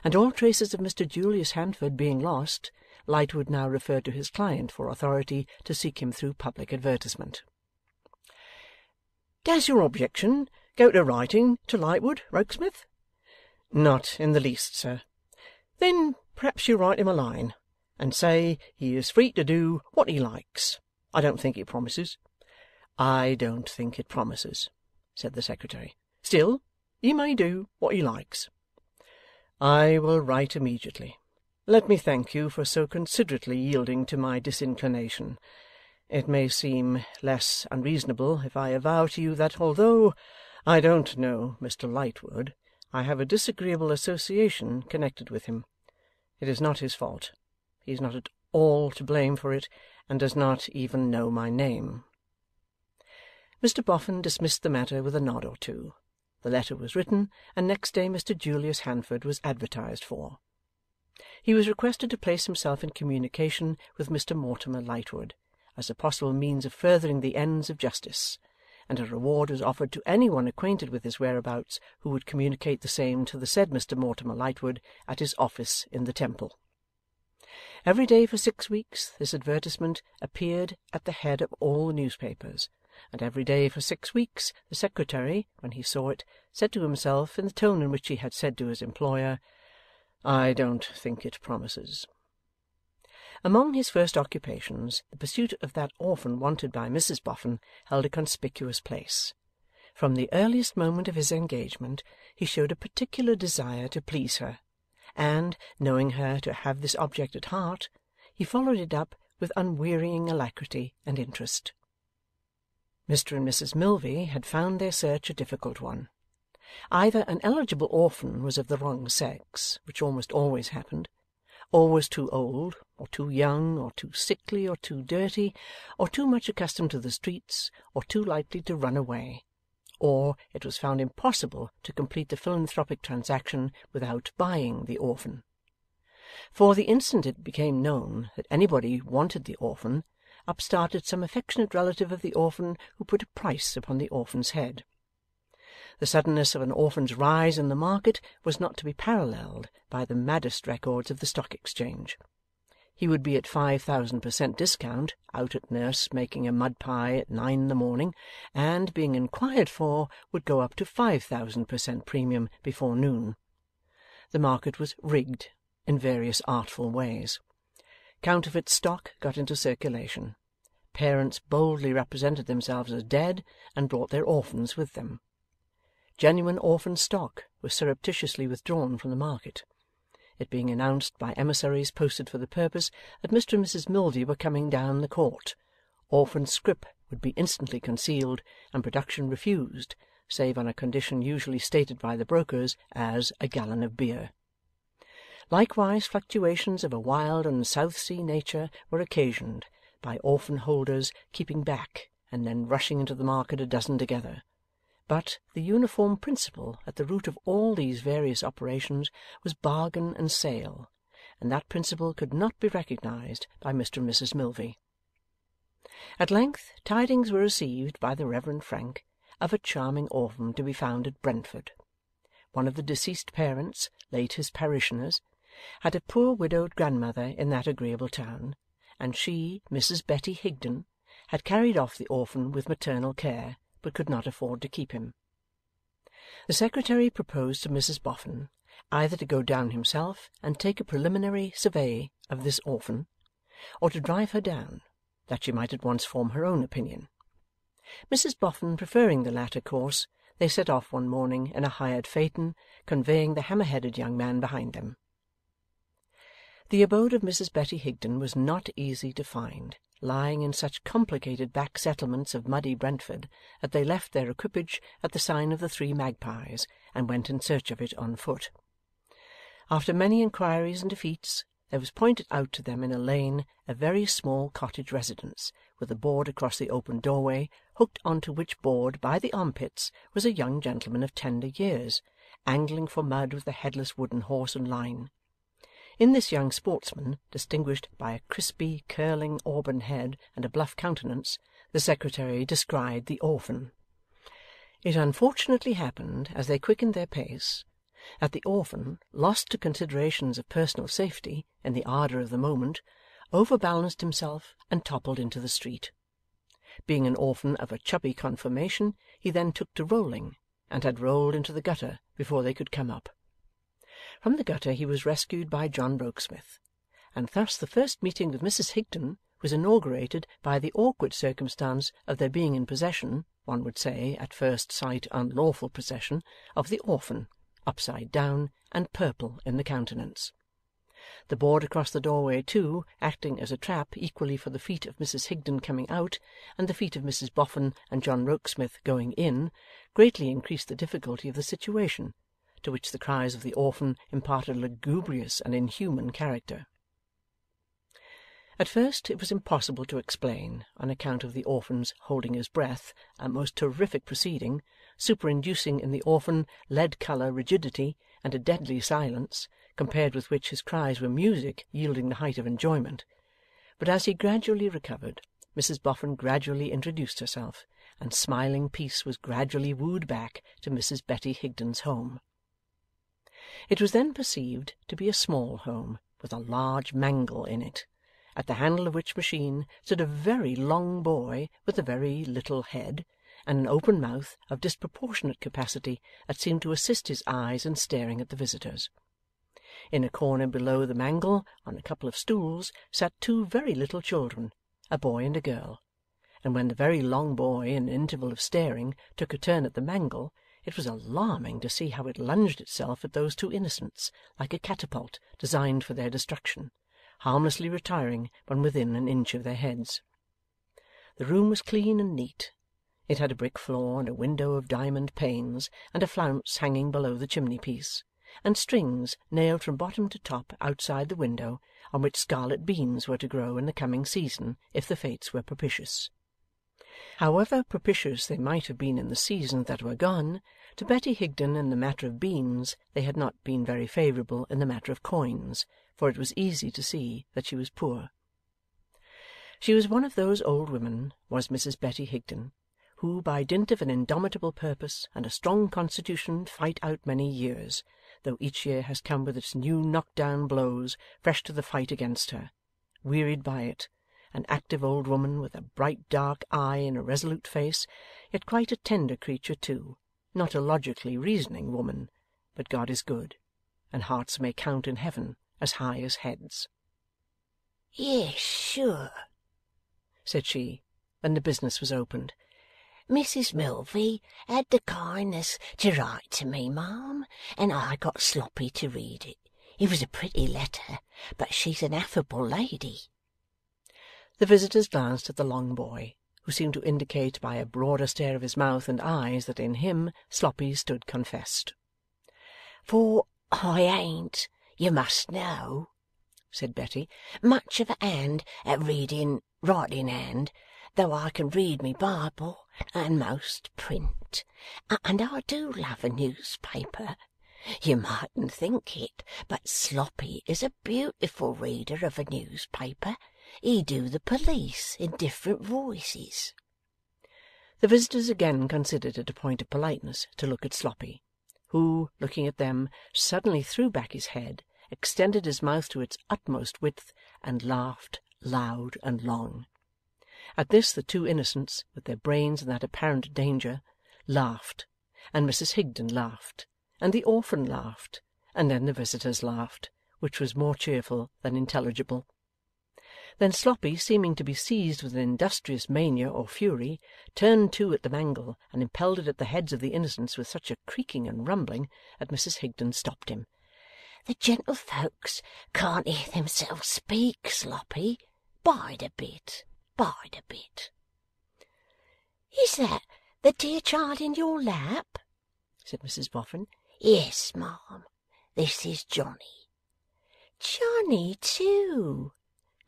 And all traces of Mr Julius Handford being lost, Lightwood now referred to his client for authority to seek him through public advertisement. "Does your objection go to writing to Lightwood, Rokesmith?" "Not in the least, sir." "Then perhaps you write him a line, and say he is free to do what he likes. I don't think it promises." "I don't think it promises," said the secretary. "Still, he may do what he likes." "I will write immediately. Let me thank you for so considerately yielding to my disinclination. It may seem less unreasonable if I avow to you that although I don't know Mr Lightwood, I have a disagreeable association connected with him. It is not his fault. He is not at all to blame for it, and does not even know my name." Mr Boffin dismissed the matter with a nod or two. The letter was written, and next day Mr Julius Handford was advertised for. He was requested to place himself in communication with Mr Mortimer Lightwood, as a possible means of furthering the ends of justice, and a reward was offered to any one acquainted with his whereabouts who would communicate the same to the said Mr Mortimer Lightwood at his office in the Temple. Every day for 6 weeks this advertisement appeared at the head of all the newspapers, and every day for 6 weeks the secretary, when he saw it, said to himself, in the tone in which he had said to his employer, "I don't think it promises." Among his first occupations, the pursuit of that orphan wanted by Mrs Boffin held a conspicuous place. From the earliest moment of his engagement, he showed a particular desire to please her, and, knowing her to have this object at heart, he followed it up with unwearying alacrity and interest. Mr. and Mrs. Milvey had found their search a difficult one. Either an eligible orphan was of the wrong sex, which almost always happened, or was too old, or too young, or too sickly, or too dirty, or too much accustomed to the streets, or too likely to run away, or it was found impossible to complete the philanthropic transaction without buying the orphan. For the instant it became known that anybody wanted the orphan, up started some affectionate relative of the orphan who put a price upon the orphan's head. The suddenness of an orphan's rise in the market was not to be paralleled by the maddest records of the Stock Exchange. He would be at 5,000% discount, out at nurse making a mud pie at 9 in the morning, and, being inquired for, would go up to 5,000% premium before noon. The market was rigged in various artful ways. Counterfeit stock got into circulation. Parents boldly represented themselves as dead, and brought their orphans with them. Genuine orphan stock was surreptitiously withdrawn from the market, it being announced by emissaries posted for the purpose that Mr. and Mrs. Milvey were coming down the court. Orphan scrip would be instantly concealed, and production refused, save on a condition usually stated by the brokers as a gallon of beer. Likewise fluctuations of a wild and South Sea nature were occasioned by orphan holders keeping back and then rushing into the market a dozen together. But the uniform principle at the root of all these various operations was bargain and sale, and that principle could not be recognized by Mr. and Mrs. Milvey. At length tidings were received by the Reverend Frank of a charming orphan to be found at Brentford. One of the deceased parents, late his parishioners, had a poor widowed grandmother in that agreeable town, and she, Mrs. Betty Higden, had carried off the orphan with maternal care, but could not afford to keep him. The Secretary proposed to Mrs Boffin either to go down himself and take a preliminary survey of this orphan, or to drive her down, that she might at once form her own opinion. Mrs Boffin preferring the latter course, they set off one morning in a hired phaeton, conveying the hammer-headed young man behind them. The abode of Mrs Betty Higden was not easy to find, lying in such complicated back settlements of muddy Brentford that they left their equipage at the sign of the Three Magpies, and went in search of it on foot. After many inquiries and defeats, there was pointed out to them in a lane a very small cottage residence, with a board across the open doorway, hooked on to which board by the armpits was a young gentleman of tender years, angling for mud with a headless wooden horse and line. In this young sportsman, distinguished by a crispy, curling auburn head and a bluff countenance, the Secretary descried the orphan. It unfortunately happened, as they quickened their pace, that the orphan, lost to considerations of personal safety in the ardour of the moment, overbalanced himself and toppled into the street. Being an orphan of a chubby conformation, he then took to rolling, and had rolled into the gutter before they could come up. From the gutter he was rescued by John Rokesmith, and thus the first meeting with Mrs Higden was inaugurated by the awkward circumstance of their being in possession, one would say at first sight unlawful possession, of the orphan, upside down and purple in the countenance. The board across the doorway, too, acting as a trap equally for the feet of Mrs Higden coming out and the feet of Mrs Boffin and John Rokesmith going in, greatly increased the difficulty of the situation, to which the cries of the orphan imparted a lugubrious and inhuman character. At first it was impossible to explain, on account of the orphan's holding his breath, a most terrific proceeding, superinducing in the orphan lead-colour rigidity and a deadly silence, compared with which his cries were music yielding the height of enjoyment. But as he gradually recovered, Mrs Boffin gradually introduced herself, and smiling peace was gradually wooed back to Mrs Betty Higden's home. It was then perceived to be a small home, with a large mangle in it, at the handle of which machine stood a very long boy with a very little head, and an open mouth of disproportionate capacity that seemed to assist his eyes in staring at the visitors. In a corner below the mangle, on a couple of stools, sat two very little children, a boy and a girl, and when the very long boy, in an interval of staring, took a turn at the mangle, It was alarming to see how it lunged itself at those two innocents, like a catapult designed for their destruction, harmlessly retiring when within an inch of their heads. The room was clean and neat. It had a brick floor and a window of diamond panes, and a flounce hanging below the chimney-piece, and strings nailed from bottom to top outside the window, on which scarlet beans were to grow in the coming season if the fates were propitious. However propitious they might have been in the seasons that were gone, to Betty Higden in the matter of beans they had not been very favourable in the matter of coins, for it was easy to see that she was poor. She was one of those old women, was Mrs Betty Higden, who by dint of an indomitable purpose and a strong constitution fight out many years, though each year has come with its new knock-down blows fresh to the fight against her, wearied by it, an active old woman with a bright dark eye and a resolute face, yet quite a tender creature too, not a logically reasoning woman, but God is good, and hearts may count in heaven as high as heads. "Yes, sure," said she, when the business was opened. "Mrs Milvey had the kindness to write to me, ma'am, and I got Sloppy to read it. It was a pretty letter, but she's an affable lady." The visitors glanced at the long boy, who seemed to indicate by a broader stare of his mouth and eyes that in him Sloppy stood confessed. "For I ain't, you must know," said Betty, "much of a hand at reading writing-hand, though I can read me Bible and most print, and I do love a newspaper. You mightn't think it, but Sloppy is a beautiful reader of a newspaper. He do the police in different voices." The visitors again considered it a point of politeness to look at Sloppy, who, looking at them, suddenly threw back his head, extended his mouth to its utmost width, and laughed loud and long. At this the two innocents, with their brains in that apparent danger, laughed, and Mrs Higden laughed, and the orphan laughed, and then the visitors laughed, which was more cheerful than intelligible. Then Sloppy, seeming to be seized with an industrious mania or fury, turned to at the mangle and impelled it at the heads of the innocents with such a creaking and rumbling that Mrs Higden stopped him. "The gentlefolks can't hear themselves speak, Sloppy. Bide a bit, bide a bit." "Is that the dear child in your lap?" said Mrs Boffin. "Yes, ma'am. This is Johnny." "Johnny too!"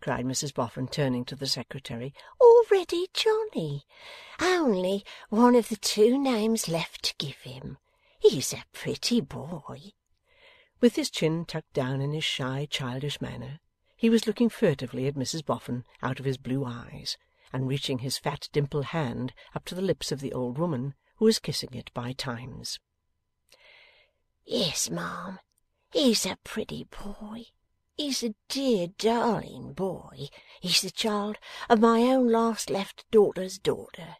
cried Mrs Boffin, turning to the secretary. "Already Johnny! Only one of the two names left to give him. He's a pretty boy." With his chin tucked down in his shy childish manner, he was looking furtively at Mrs Boffin out of his blue eyes, and reaching his fat dimpled hand up to the lips of the old woman, who was kissing it by times. "Yes, ma'am, he's a pretty boy. He's a dear darling boy. He's the child of my own last left daughter's daughter,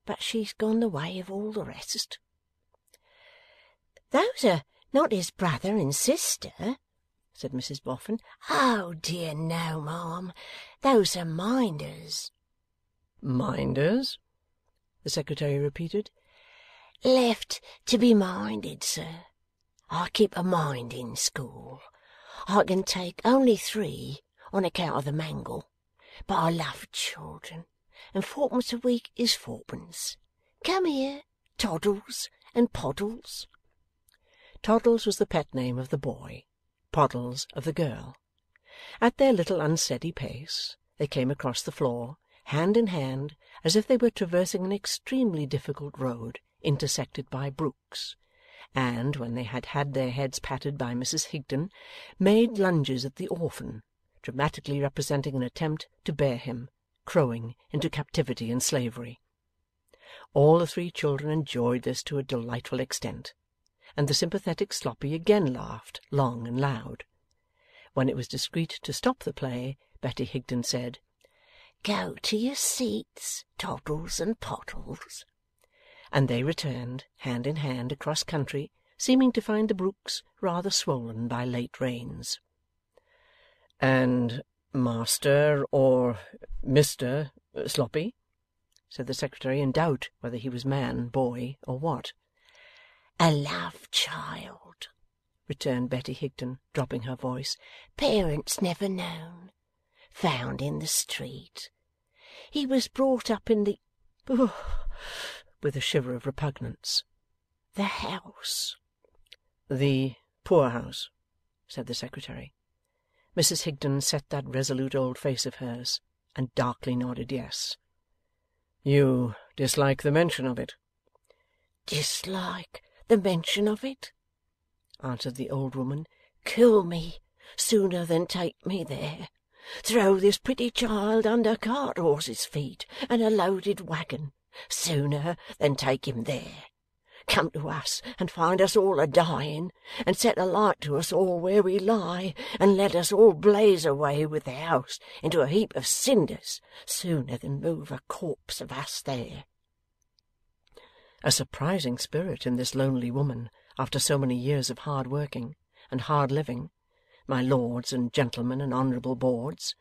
but she's gone the way of all the rest." "Those are not his brother and sister?" said Mrs Boffin. "Oh dear no, ma'am. Those are minders." "Minders?" the secretary repeated. "Left to be minded, sir. I keep a minding school. I can take only 3 on account of the mangle, but I love children, and 4pence a week is 4pence. Come here, Toddles and Poddles." Toddles was the pet name of the boy, Poddles of the girl. At their little unsteady pace, they came across the floor, hand in hand, as if they were traversing an extremely difficult road, intersected by brooks, and, when they had had their heads patted by Mrs Higden, made lunges at the orphan, dramatically representing an attempt to bear him, crowing, into captivity and slavery. All the 3 children enjoyed this to a delightful extent, and the sympathetic Sloppy again laughed long and loud. When it was discreet to stop the play, Betty Higden said, "Go to your seats, Toddles and Poddles." And they returned, hand in hand, across country, seeming to find the brooks rather swollen by late rains. "And Master or Mr. Sloppy?" said the secretary, in doubt whether he was man, boy, or what. A love child,' returned Betty Higden, dropping her voice. 'Parents never known. Found in the street. He was brought up in the,' with a shiver of repugnance, 'the house.' 'The poor-house,' said the Secretary. Mrs Higden set that resolute old face of hers, and darkly nodded yes. 'You dislike the mention of it?' 'Dislike the mention of it?' answered the old woman. 'Kill me sooner than take me there. Throw this pretty child under cart-horses' feet and a loaded waggon, sooner than take him there. Come to us and find us all a-dying, and set a light to us all where we lie, and let us all blaze away with the house into a heap of cinders, sooner than move a corpse of us there.' A surprising spirit in this lonely woman, after so many years of hard working and hard living, my lords and gentlemen and honourable boards.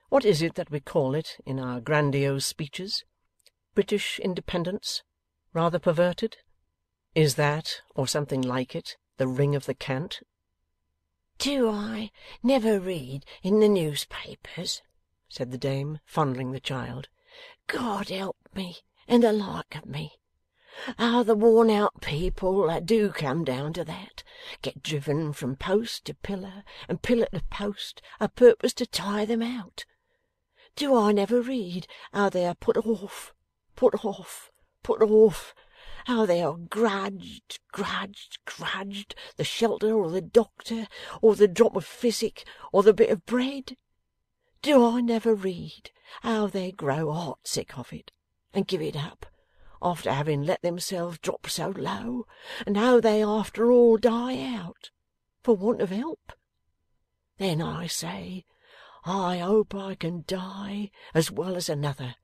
What is it that we call it in our grandiose speeches? British independence, rather perverted? Is that, or something like it, the ring of the cant? 'Do I never read in the newspapers,' said the dame, fondling the child, 'God help me and the like of me, how the worn-out people that do come down to that, get driven from post to pillar and pillar to post, a purpose to tire them out? Do I never read how they are put off, how they are grudged, the shelter or the doctor or the drop of physic or the bit of bread? Do I never read how they grow heartsick of it and give it up, after having let themselves drop so low, and how they after all die out, for want of help? Then I say, I hope I can die as well as another,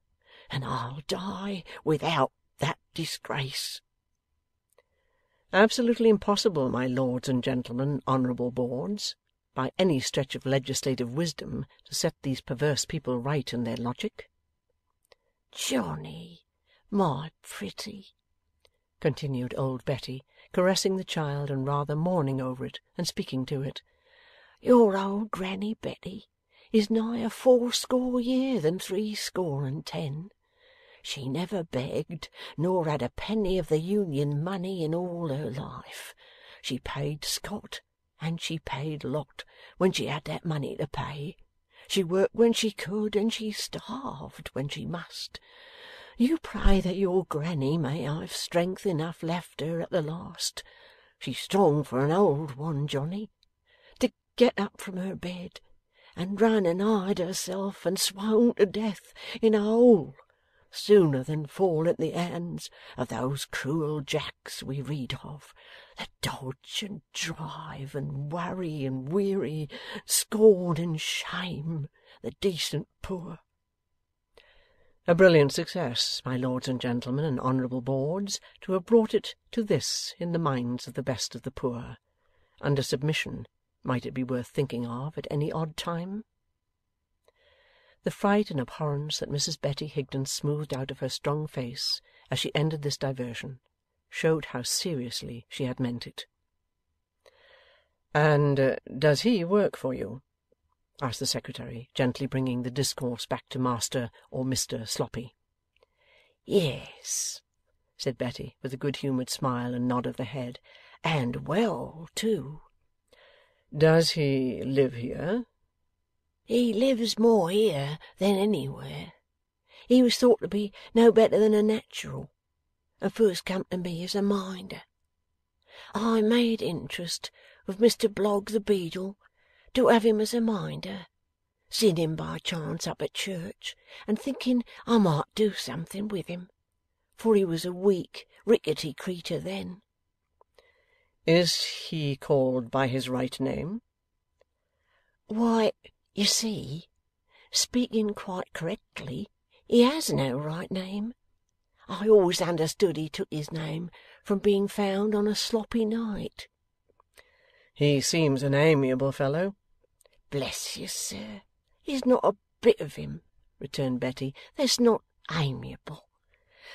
and I'll die without that disgrace. Absolutely impossible, my lords and gentlemen, honourable boards, by any stretch of legislative wisdom, to set these perverse people right in their logic. 'Johnny, my pretty,' continued old Betty, caressing the child and rather mourning over it and speaking to it, 'your old Granny Betty is nigher 80 year than 60. She never begged, nor had a penny of the Union money in all her life. She paid scot, and she paid lot, when she had that money to pay. She worked when she could, and she starved when she must. You pray that your granny may have strength enough left her at the last, she's strong for an old one, Johnny, to get up from her bed, and run and hide herself and swoon to death in a hole, sooner than fall at the hands of those cruel Jacks we read of, that dodge and drive and worry and weary, scorn and shame the decent poor. A brilliant success, my lords and gentlemen and honourable boards, to have brought it to this in the minds of the best of the poor. Under submission, might it be worth thinking of at any odd time? The fright and abhorrence that Mrs Betty Higden smoothed out of her strong face as she ended this diversion, showed how seriously she had meant it. 'And does he work for you?' asked the Secretary, gently bringing the discourse back to Master or Mr Sloppy. 'Yes,' said Betty, with a good-humoured smile and nod of the head, 'and well too.' 'Does he live here?' 'He lives more here than anywhere. He was thought to be no better than a natural, and first come to me as a minder. I made interest with Mr Blogg the beadle to have him as a minder, seeing him by chance up at church, and thinking I might do something with him, for he was a weak, rickety creetur then.' 'Is he called by his right name?' 'Why, you see, speaking quite correctly, he has no right name. I always understood he took his name from being found on a sloppy night.' 'He seems an amiable fellow.' 'Bless you, sir, he's not a bit of him,' returned Betty, 'that's not amiable.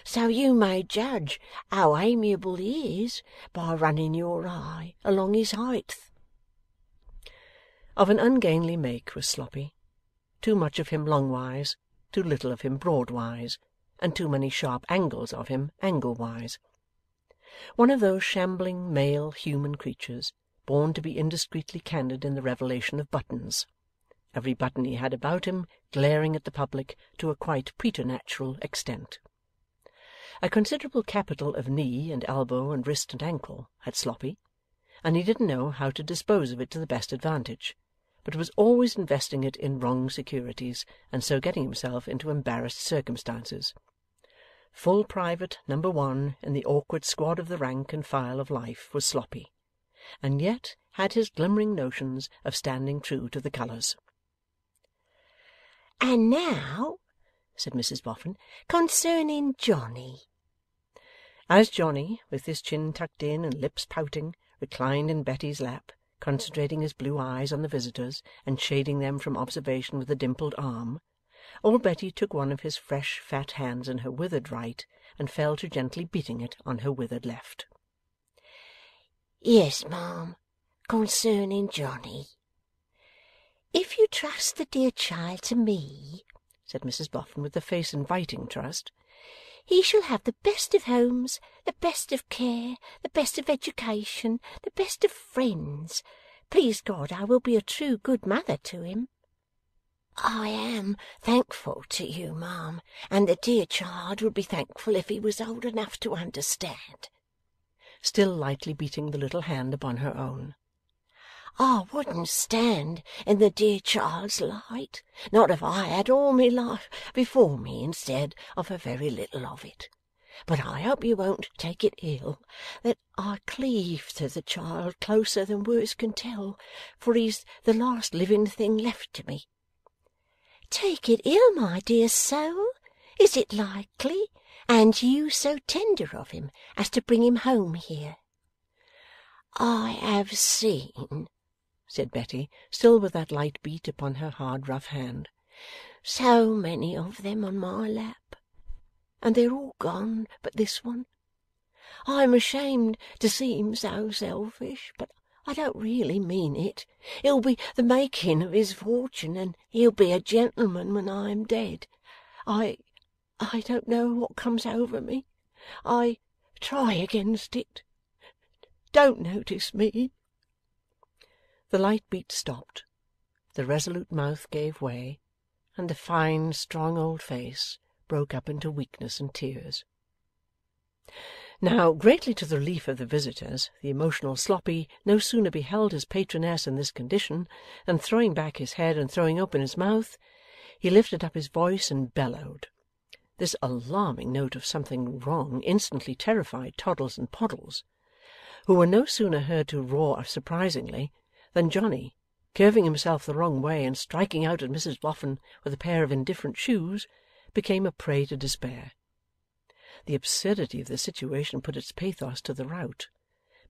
so you may judge how amiable he is by running your eye along his height. Of an ungainly make was Sloppy. Too much of him longwise, too little of him broadwise, and too many sharp angles of him anglewise. One of those shambling male human creatures, born to be indiscreetly candid in the revelation of buttons. Every button he had about him glaring at the public to a quite preternatural extent. A considerable capital of knee and elbow and wrist and ankle had Sloppy, and he didn't know how to dispose of it to the best advantage, but was always investing it in wrong securities, and so getting himself into embarrassed circumstances. Full Private No. 1 in the awkward squad of the rank and file of life was Sloppy, and yet had his glimmering notions of standing true to the colours. 'And now,' said Mrs Boffin, 'concerning Johnny.' As Johnny, with his chin tucked in and lips pouting, reclined in Betty's lap, concentrating his blue eyes on the visitors, and shading them from observation with a dimpled arm, old Betty took one of his fresh fat hands in her withered right, and fell to gently beating it on her withered left. 'Yes, ma'am, concerning Johnny. If you trust the dear child to me,' said Mrs Boffin, with a face inviting trust, 'he shall have the best of homes, the best of care, the best of education, the best of friends. Please God, I will be a true good mother to him.' 'I am thankful to you, ma'am, and the dear child would be thankful if he was old enough to understand,' still lightly beating the little hand upon her own. 'I wouldn't stand in the dear child's light, not if I had all my life before me instead of a very little of it. But I hope you won't take it ill that I cleave to the child closer than words can tell, for he's the last living thing left to me.' 'Take it ill, my dear soul? Is it likely? And you so tender of him as to bring him home here?' 'I have seen,' said Betty, still with that light beat upon her hard rough hand, 'so many of them on my lap, and they're all gone but this one. I am ashamed to seem so selfish, but I don't really mean it. It'll be the making of his fortune, and he'll be a gentleman when I am dead. I don't know what comes over me. I try against it. Don't notice me.' The light beat stopped, the resolute mouth gave way, and the fine strong old face broke up into weakness and tears. Now, greatly to the relief of the visitors, the emotional Sloppy no sooner beheld his patroness in this condition, than throwing back his head and throwing open his mouth, he lifted up his voice and bellowed. This alarming note of something wrong instantly terrified Toddles and Poddles, who were no sooner heard to roar surprisingly, than Johnny, curving himself the wrong way and striking out at Mrs Boffin with a pair of indifferent shoes, became a prey to despair. The absurdity of the situation put its pathos to the rout.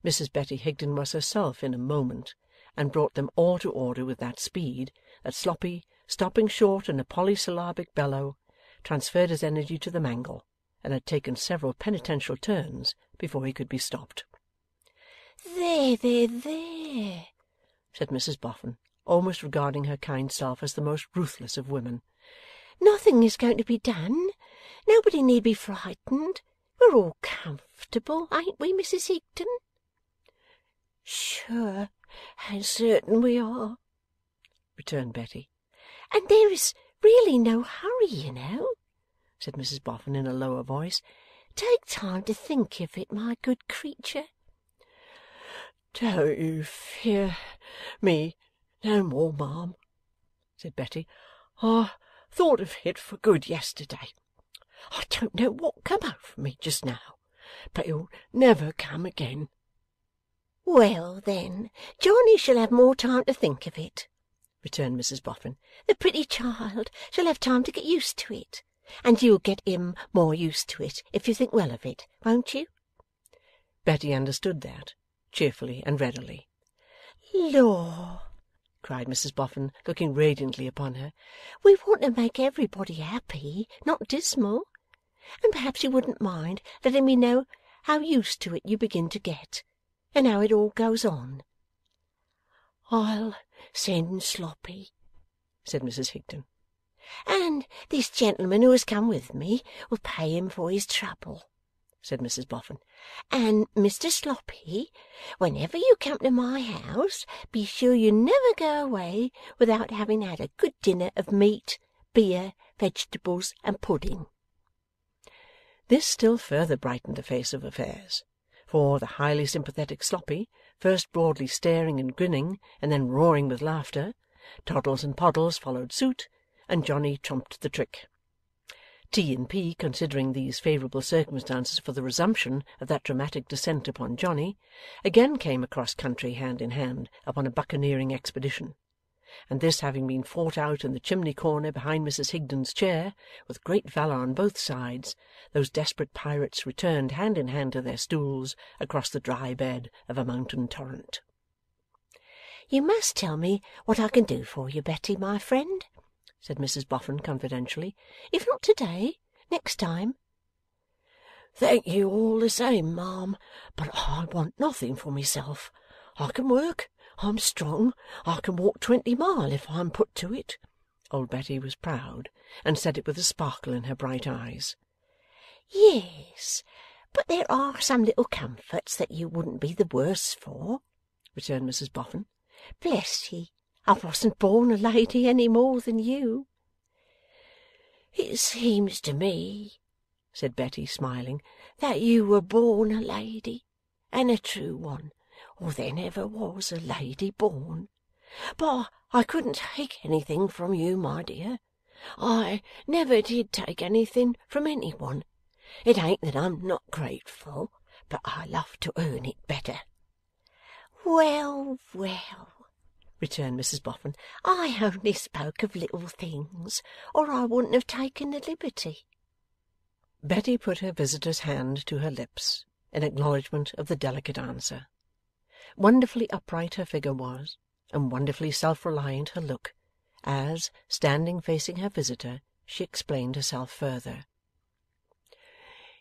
Mrs Betty Higden was herself in a moment, and brought them all to order with that speed that Sloppy, stopping short in a polysyllabic bellow, transferred his energy to the mangle, and had taken several penitential turns before he could be stopped. 'There, there, there!' said Mrs Boffin, almost regarding her kind self as the most ruthless of women. 'Nothing is going to be done. Nobody need be frightened. We're all comfortable, ain't we, Mrs Higden?' 'Sure and certain we are,' returned Betty. 'And there is really no hurry, you know,' said Mrs Boffin in a lower voice. 'Take time to think of it, my good creature.' 'Don't you fear me no more, ma'am,' said Betty. 'I thought of it for good yesterday. I don't know what come over me just now, but it'll never come again.' 'Well, then, Johnny shall have more time to think of it,' returned Mrs Boffin. 'The pretty child shall have time to get used to it, and you'll get him more used to it if you think well of it, won't you?' Betty understood that, cheerfully and readily. 'Lor!' cried Mrs Boffin, looking radiantly upon her, 'we want to make everybody happy, not dismal. and perhaps you wouldn't mind letting me know how used to it you begin to get, and how it all goes on.' 'I'll send Sloppy,' said Mrs Higden. 'And this gentleman who has come with me will pay him for his trouble,' said Mrs Boffin. 'And Mr Sloppy, whenever you come to my house, be sure you never go away without having had a good dinner of meat, beer, vegetables, and pudding.' This still further brightened the face of affairs, for the highly sympathetic Sloppy, first broadly staring and grinning, and then roaring with laughter, Toddles and Poddles followed suit, and Johnny trumped the trick. T&P, considering these favourable circumstances for the resumption of that dramatic descent upon Johnny, again came across country hand in hand upon a buccaneering expedition; and this having been fought out in the chimney corner behind Mrs Higden's chair, with great valour on both sides, those desperate pirates returned hand in hand to their stools across the dry bed of a mountain torrent. 'You must tell me what I can do for you, Betty, my friend,' said Mrs Boffin confidentially. 'If not to-day, next time.' 'Thank you all the same, ma'am, but I want nothing for myself. I can work, I'm strong, I can walk 20 mile if I'm put to it.' Old Betty was proud, and said it with a sparkle in her bright eyes. 'Yes, but there are some little comforts that you wouldn't be the worse for,' returned Mrs Boffin. 'Bless ye, I wasn't born a lady any more than you.' 'It seems to me,' said Betty, smiling, 'that you were born a lady, and a true one, or there never was a lady born. But I couldn't take anything from you, my dear. I never did take anything from any one. It ain't that I'm not grateful, but I love to earn it better.' 'Well, well,' returned Mrs Boffin, 'I only spoke of little things, or I wouldn't have taken the liberty.' Betty put her visitor's hand to her lips, in acknowledgment of the delicate answer. Wonderfully upright her figure was, and wonderfully self-reliant her look, as, standing facing her visitor, she explained herself further.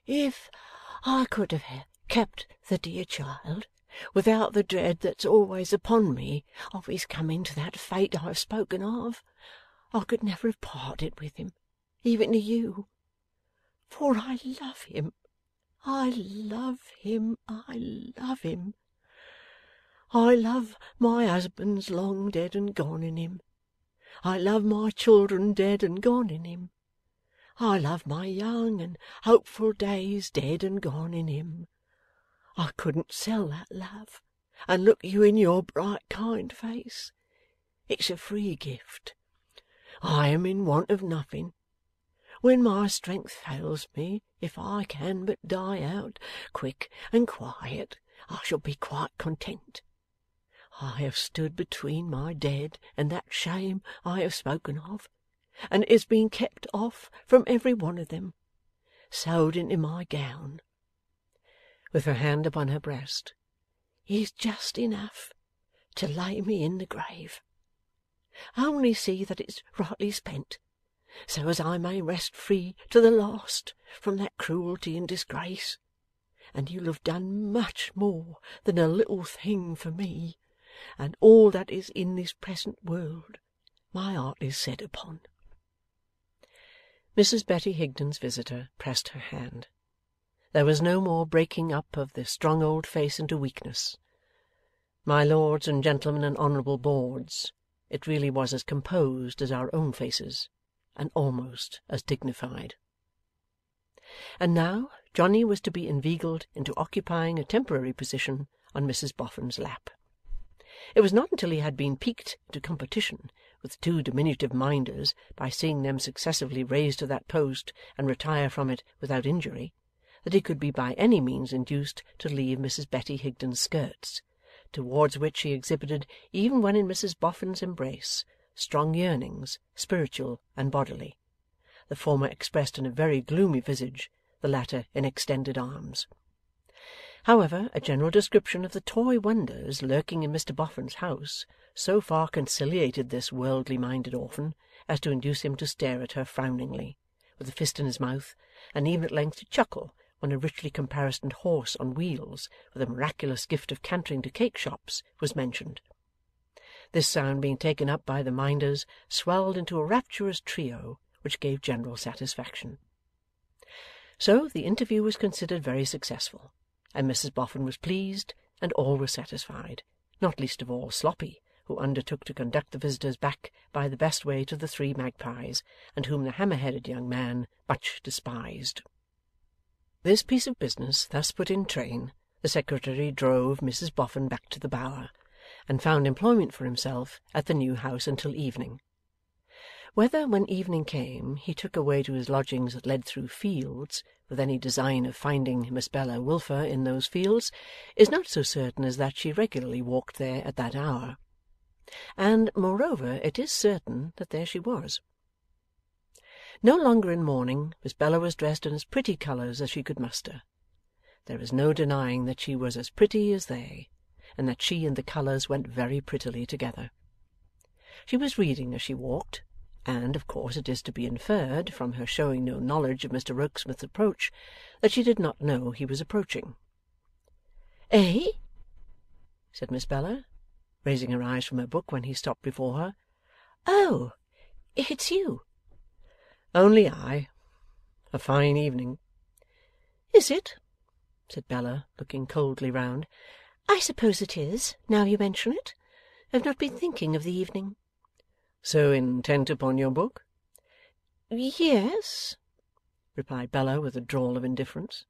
'If I could have kept the dear child, without the dread that's always upon me of his coming to that fate I have spoken of, I could never have parted with him, even to you. For I love him, I love him, I love him. I love my husband's long dead and gone in him. I love my children dead and gone in him. I love my young and hopeful days dead and gone in him. I couldn't sell that love, and look you in your bright kind face. It's a free gift. I am in want of nothing. When my strength fails me, if I can but die out quick and quiet, I shall be quite content. I have stood between my dead and that shame I have spoken of, and it has been kept off from every one of them, sewed into my gown. With her hand upon her breast, is just enough to lay me in the grave. Only see that it's rightly spent, so as I may rest free to the last from that cruelty and disgrace, and you'll have done much more than a little thing for me, and all that is in this present world my heart is set upon.' Mrs Betty Higden's visitor pressed her hand. There was no more breaking up of the strong old face into weakness. My lords and gentlemen and honourable boards, it really was as composed as our own faces, and almost as dignified. And now Johnny was to be inveigled into occupying a temporary position on Mrs Boffin's lap. It was not until he had been piqued into competition with two diminutive minders by seeing them successively raised to that post and retire from it without injury, that he could be by any means induced to leave Mrs Betty Higden's skirts, towards which he exhibited, even when in Mrs Boffin's embrace, strong yearnings, spiritual and bodily, the former expressed in a very gloomy visage, the latter in extended arms. However, a general description of the toy wonders lurking in Mr Boffin's house so far conciliated this worldly-minded orphan as to induce him to stare at her frowningly, with a fist in his mouth, and even at length to chuckle when a richly caparisoned horse on wheels, with a miraculous gift of cantering to cake shops, was mentioned. This sound being taken up by the minders, swelled into a rapturous trio, which gave general satisfaction. So, the interview was considered very successful, and Mrs Boffin was pleased, and all were satisfied, not least of all Sloppy, who undertook to conduct the visitors back by the best way to the Three Magpies, and whom the hammer-headed young man much despised. This piece of business thus put in train, the Secretary drove Mrs Boffin back to the Bower, and found employment for himself at the new house until evening. Whether, when evening came, he took away to his lodgings that led through fields, with any design of finding Miss Bella Wilfer in those fields, is not so certain as that she regularly walked there at that hour. And, moreover, it is certain that there she was. No longer in mourning, Miss Bella was dressed in as pretty colours as she could muster. There is no denying that she was as pretty as they, and that she and the colours went very prettily together. She was reading as she walked, and, of course, it is to be inferred, from her showing no knowledge of Mr Rokesmith's approach, that she did not know he was approaching. 'Eh?' said Miss Bella, raising her eyes from her book when he stopped before her. 'Oh, it's you.' 'Only I. A fine evening.' 'Is it?' said Bella, looking coldly round. 'I suppose it is, now you mention it. I have not been thinking of the evening.' 'So intent upon your book?' 'Yes,' replied Bella, with a drawl of indifference.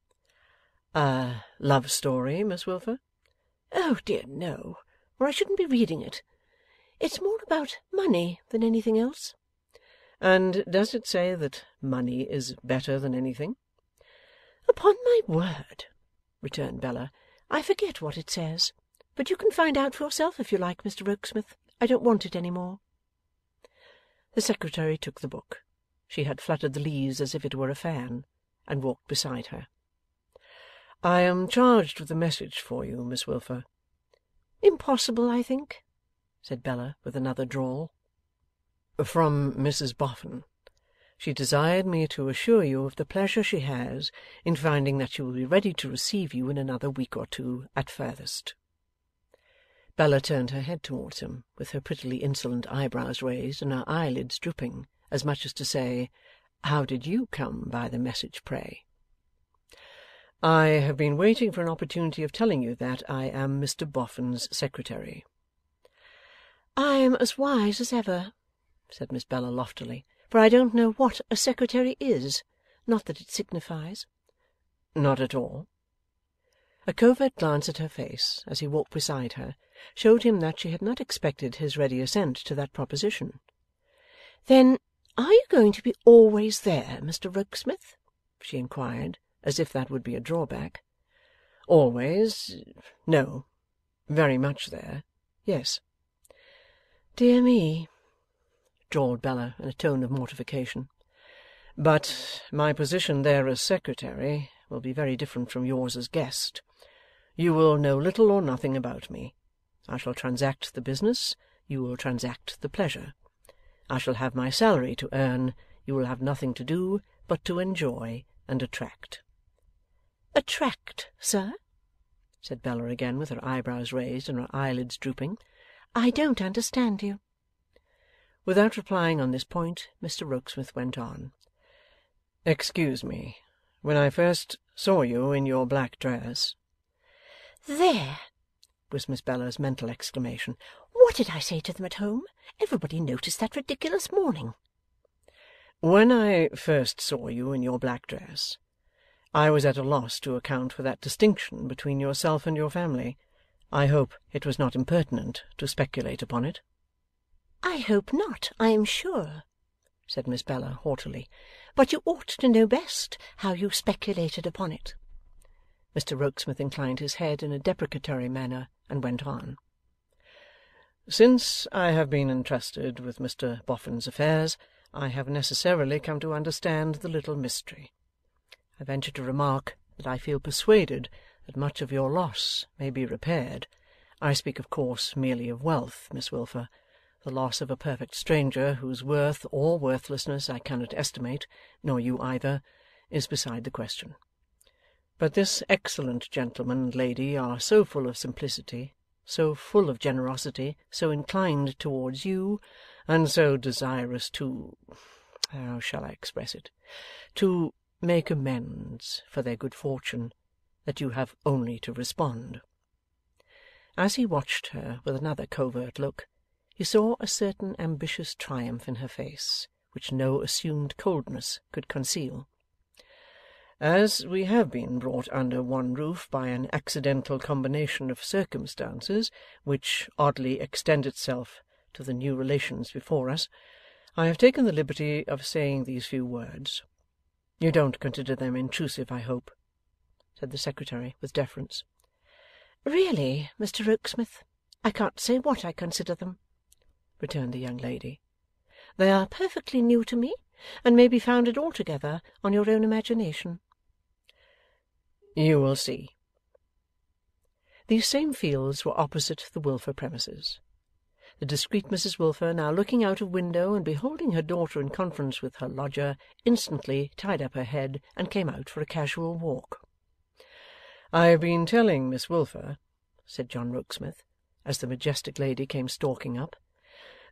'A love story, Miss Wilfer?' 'Oh dear no, or I shouldn't be reading it. It's more about money than anything else.' 'And does it say that money is better than anything?' 'Upon my word,' returned Bella, 'I forget what it says. But you can find out for yourself if you like, Mr Rokesmith. I don't want it any more.' The Secretary took the book. She had fluttered the leaves as if it were a fan, and walked beside her. 'I am charged with a message for you, Miss Wilfer.' 'Impossible, I think,' said Bella, with another drawl. 'From Mrs Boffin. She desired me to assure you of the pleasure she has in finding that she will be ready to receive you in another week or two at furthest.' Bella turned her head towards him, with her prettily insolent eyebrows raised and her eyelids drooping, as much as to say, 'How did you come by the message, pray?' 'I have been waiting for an opportunity of telling you that I am Mr Boffin's secretary.' 'I am as wise as ever,' said Miss Bella loftily, 'for I don't know what a secretary is. Not that it signifies.' 'Not at all?' A covert glance at her face, as he walked beside her, showed him that she had not expected his ready assent to that proposition. 'Then are you going to be always there, Mr Rokesmith?' she inquired, as if that would be a drawback. 'Always? No. Very much there. Yes.' 'Dear me,' drawled Bella in a tone of mortification. 'But my position there as secretary will be very different from yours as guest. You will know little or nothing about me. I shall transact the business, you will transact the pleasure. I shall have my salary to earn, you will have nothing to do but to enjoy and attract.' 'Attract, sir?' said Bella again, with her eyebrows raised and her eyelids drooping. 'I don't understand you.' Without replying on this point, Mr Rokesmith went on. 'Excuse me. When I first saw you in your black dress—' 'There!' was Miss Bella's mental exclamation. 'What did I say to them at home? Everybody noticed that ridiculous mourning.' 'When I first saw you in your black dress, I was at a loss to account for that distinction between yourself and your family. I hope it was not impertinent to speculate upon it.' 'I hope not, I am sure,' said Miss Bella haughtily. 'But you ought to know best how you speculated upon it.' Mr Rokesmith inclined his head in a deprecatory manner, and went on. 'Since I have been entrusted with Mr Boffin's affairs, I have necessarily come to understand the little mystery. I venture to remark that I feel persuaded that much of your loss may be repaired. I speak, of course, merely of wealth, Miss Wilfer, The loss of a perfect stranger, whose worth or worthlessness I cannot estimate, nor you either, is beside the question. But this excellent gentleman and lady are so full of simplicity, so full of generosity, so inclined towards you, and so desirous to, how shall I express it, to make amends for their good fortune, that you have only to respond. As he watched her with another covert look, he saw a certain ambitious triumph in her face, which no assumed coldness could conceal. As we have been brought under one roof by an accidental combination of circumstances, which oddly extend itself to the new relations before us, I have taken the liberty of saying these few words. You don't consider them intrusive, I hope?' said the Secretary with deference. 'Really, Mr Rokesmith, I can't say what I consider them,' returned the young lady. 'They are perfectly new to me, and may be founded altogether on your own imagination.' 'You will see.' These same fields were opposite the Wilfer premises. The discreet Mrs Wilfer, now looking out of window and beholding her daughter in conference with her lodger, instantly tied up her head and came out for a casual walk. 'I have been telling Miss Wilfer,' said John Rokesmith, as the majestic lady came stalking up,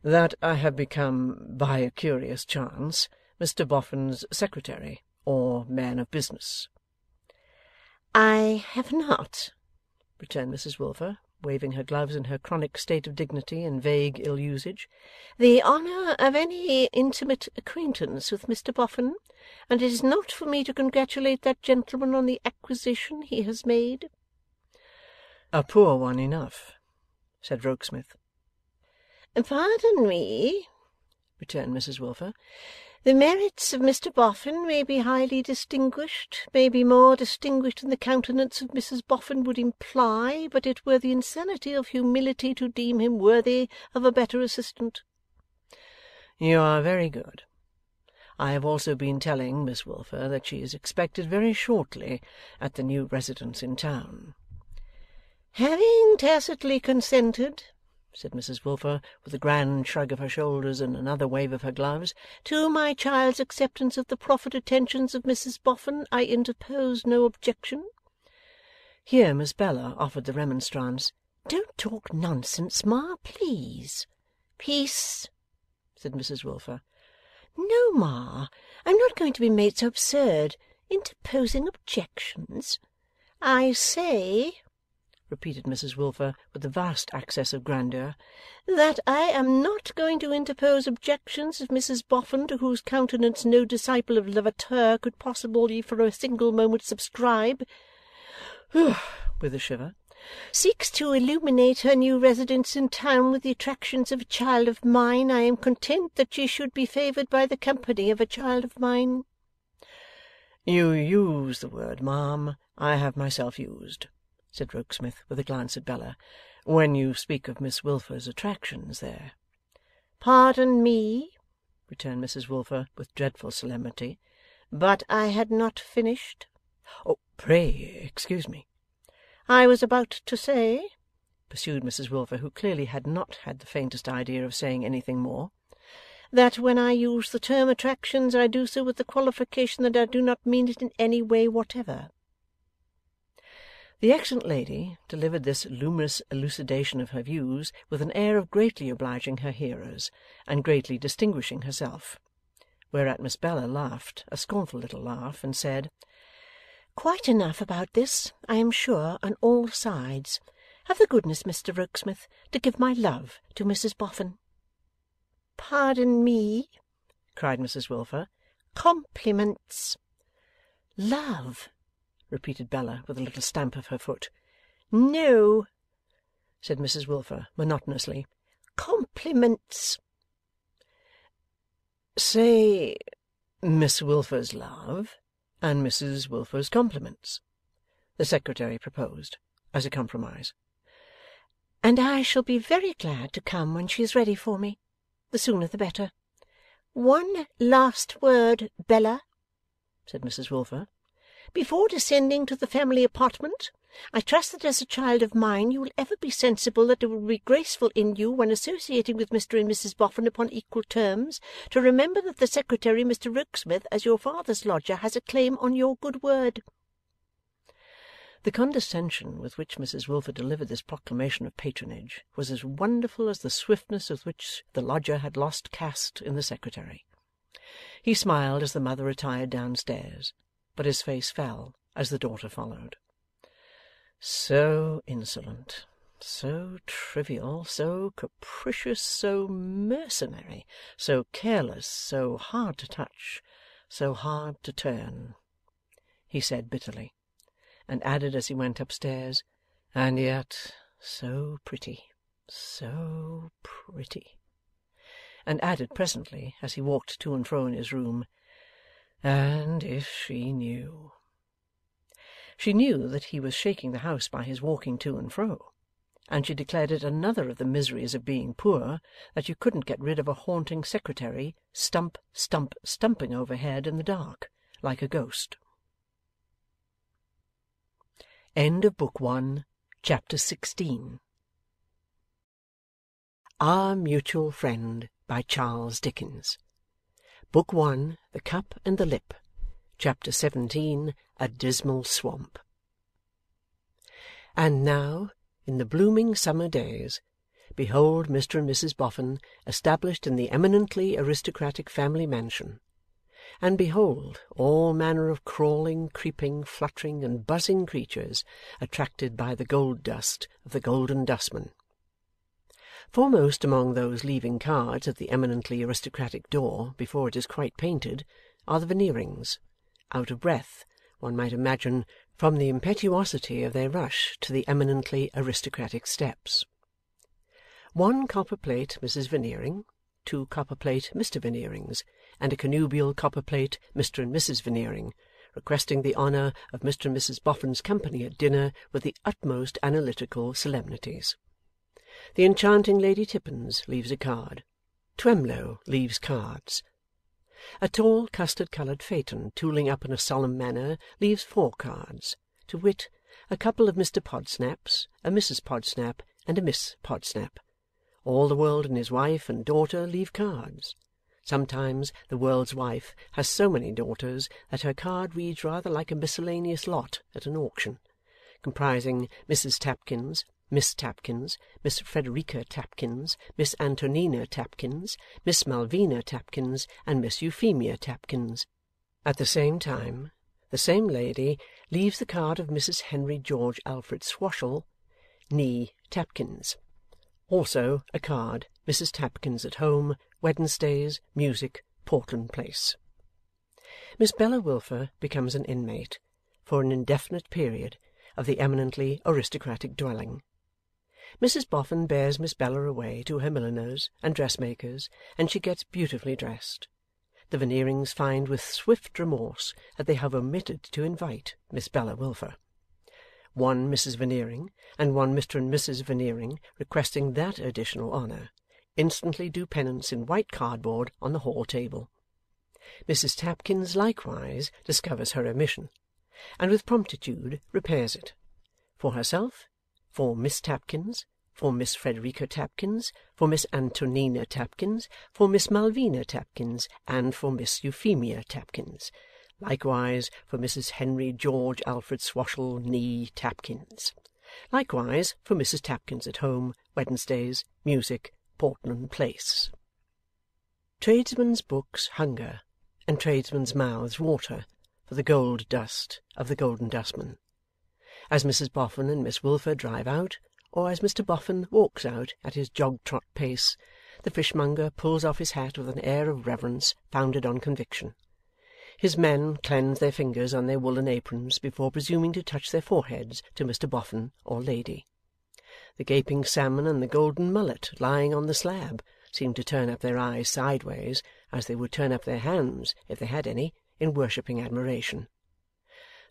'that I have become, by a curious chance, Mr Boffin's secretary, or man of business.' 'I have not,' returned Mrs Wilfer, waving her gloves in her chronic state of dignity and vague ill-usage, 'the honour of any intimate acquaintance with Mr Boffin, and it is not for me to congratulate that gentleman on the acquisition he has made.' 'A poor one enough,' said Rokesmith. 'Pardon me,' returned Mrs Wilfer. 'The merits of Mr Boffin may be highly distinguished, may be more distinguished than the countenance of Mrs Boffin would imply, but it were the insanity of humility to deem him worthy of a better assistant.' 'You are very good. I have also been telling Miss Wilfer that she is expected very shortly at the new residence in town.' 'Having tacitly consented,' said Mrs Wilfer, with a grand shrug of her shoulders and another wave of her gloves, 'to my child's acceptance of the proffered attentions of Mrs Boffin, I interpose no objection.' Here Miss Bella offered the remonstrance. 'Don't talk nonsense, Ma, please.' 'Peace!' said Mrs Wilfer. 'No, Ma, I'm not going to be made so absurd. Interposing objections. I say,' repeated Mrs Wilfer with a vast access of grandeur, 'that I am not going to interpose objections of Mrs Boffin, to whose countenance no disciple of Lavater could possibly for a single moment subscribe,' with a shiver, 'seeks to illuminate her new residence in town with the attractions of a child of mine. I am content that she should be favoured by the company of a child of mine.' 'You use the word, ma'am, I have myself used,' said Rokesmith with a glance at Bella, 'when you speak of Miss Wilfer's attractions there.' 'Pardon me,' returned Mrs Wilfer with dreadful solemnity, 'but I had not finished.' 'Oh, pray excuse me.' 'I was about to say,' pursued Mrs Wilfer, who clearly had not had the faintest idea of saying anything more, 'that when I use the term attractions, I do so with the qualification that I do not mean it in any way whatever.' The excellent lady delivered this luminous elucidation of her views with an air of greatly obliging her hearers, and greatly distinguishing herself. Whereat Miss Bella laughed a scornful little laugh, and said, 'Quite enough about this, I am sure, on all sides. Have the goodness, Mr Rokesmith, to give my love to Mrs Boffin.' 'Pardon me,' cried Mrs Wilfer. 'Compliments.' 'Love,' repeated Bella with a little stamp of her foot. 'No,' said Mrs Wilfer monotonously. 'Compliments.' 'Say Miss Wilfer's love, and Mrs Wilfer's compliments,' the Secretary proposed, as a compromise. 'And I shall be very glad to come when she is ready for me. The sooner the better.' 'One last word, Bella,' said Mrs Wilfer. 'Before descending to the family apartment, I trust that as a child of mine you will ever be sensible that it will be graceful in you, when associating with Mr. and Mrs. Boffin upon equal terms, to remember that the Secretary, Mr. Rokesmith, as your father's lodger, has a claim on your good word.' The condescension with which Mrs Wilfer delivered this proclamation of patronage was as wonderful as the swiftness with which the lodger had lost caste in the Secretary. He smiled as the mother retired downstairs, but his face fell as the daughter followed. So insolent, so trivial, so capricious, so mercenary, so careless, so hard to touch, so hard to turn, he said bitterly, and added as he went upstairs, and yet so pretty, so pretty, and added presently, as he walked to and fro in his room, and if she knew. She knew that he was shaking the house by his walking to and fro, and she declared it another of the miseries of being poor that you couldn't get rid of a haunting Secretary stumping overhead in the dark, like a ghost. End of Book 1, Chapter 16. Our Mutual Friend, by Charles Dickens. Book 1, The Cup and the Lip. Chapter 17, A Dismal Swamp. And now, in the blooming summer days, behold Mr. and Mrs. Boffin established in the eminently aristocratic family mansion, and behold all manner of crawling, creeping, fluttering, and buzzing creatures attracted by the gold dust of the Golden Dustman. Foremost among those leaving cards at the eminently aristocratic door before it is quite painted are the Veneerings, out of breath, one might imagine, from the impetuosity of their rush to the eminently aristocratic steps. 1 copper-plate Mrs. Veneering, 2 copper-plate Mr. Veneerings, and a connubial copper-plate Mr. and Mrs. Veneering, requesting the honour of Mr. and Mrs. Boffin's company at dinner with the utmost analytical solemnities. The enchanting Lady Tippins leaves a card. Twemlow leaves cards. A tall custard-coloured phaeton tooling up in a solemn manner leaves 4 cards, to wit, a couple of Mr. Podsnaps, a Mrs. Podsnap, and a Miss Podsnap. All the world and his wife and daughter leave cards. Sometimes the world's wife has so many daughters that her card reads rather like a miscellaneous lot at an auction, comprising Mrs. Tapkins, Miss Tapkins, Miss Frederica Tapkins, Miss Antonina Tapkins, Miss Malvina Tapkins, and Miss Euphemia Tapkins. At the same time, the same lady leaves the card of Mrs. Henry George Alfred Swashel, née Tapkins. Also a card, Mrs. Tapkins at home, Wednesdays, music, Portland Place. Miss Bella Wilfer becomes an inmate, for an indefinite period, of the eminently aristocratic dwelling. Mrs Boffin bears Miss Bella away to her milliners and dressmakers, and she gets beautifully dressed. The Veneerings find with swift remorse that they have omitted to invite Miss Bella Wilfer. 1 Mrs. Veneering and 1 Mr. and Mrs. Veneering, requesting that additional honour, instantly do penance in white cardboard on the hall table. Mrs. Tapkins likewise discovers her omission, and with promptitude repairs it. For herself, for Miss Tapkins, for Miss Frederica Tapkins, for Miss Antonina Tapkins, for Miss Malvina Tapkins, and for Miss Euphemia Tapkins. Likewise for Mrs. Henry George Alfred Swashel, née Tapkins. Likewise for Mrs. Tapkins at home, Wednesdays, music, Portland Place. Tradesmen's books hunger, and tradesmen's mouths water, for the gold dust of the Golden Dustman. As Mrs Boffin and Miss Wilfer drive out, or as Mr Boffin walks out at his jog-trot pace, the fishmonger pulls off his hat with an air of reverence founded on conviction. His men cleanse their fingers on their woollen aprons before presuming to touch their foreheads to Mr Boffin or lady. The gaping salmon and the golden mullet lying on the slab seem to turn up their eyes sideways, as they would turn up their hands, if they had any, in worshipping admiration.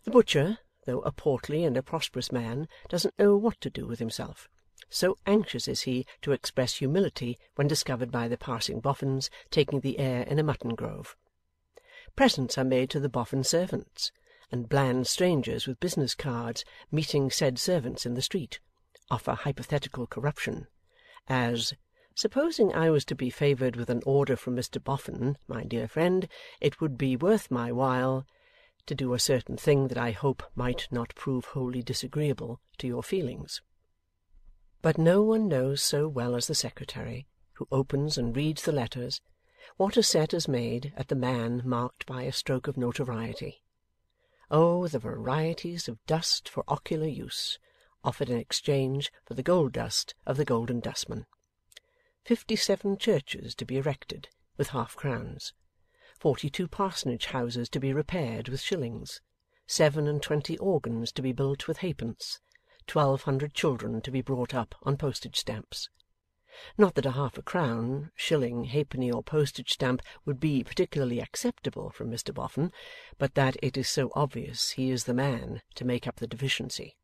The butcher, though a portly and a prosperous man, doesn't know what to do with himself. So anxious is he to express humility when discovered by the passing Boffins taking the air in a mutton grove. Presents are made to the Boffin servants, and bland strangers with business cards meeting said servants in the street, offer hypothetical corruption, as, supposing I was to be favoured with an order from Mr Boffin, my dear friend, it would be worth my while to do a certain thing that I hope might not prove wholly disagreeable to your feelings. But no one knows so well as the secretary, who opens and reads the letters, what a set is made at the man marked by a stroke of notoriety. Oh, the varieties of dust for ocular use, offered in exchange for the gold dust of the Golden Dustman. 57 churches to be erected, with half-crowns. 42 parsonage houses to be repaired with shillings. 27 organs to be built with halfpence. 1,200 children to be brought up on postage stamps. Not that a half-a-crown, shilling, halfpenny, or postage stamp would be particularly acceptable from Mr Boffin, but that it is so obvious he is the man to make up the deficiency.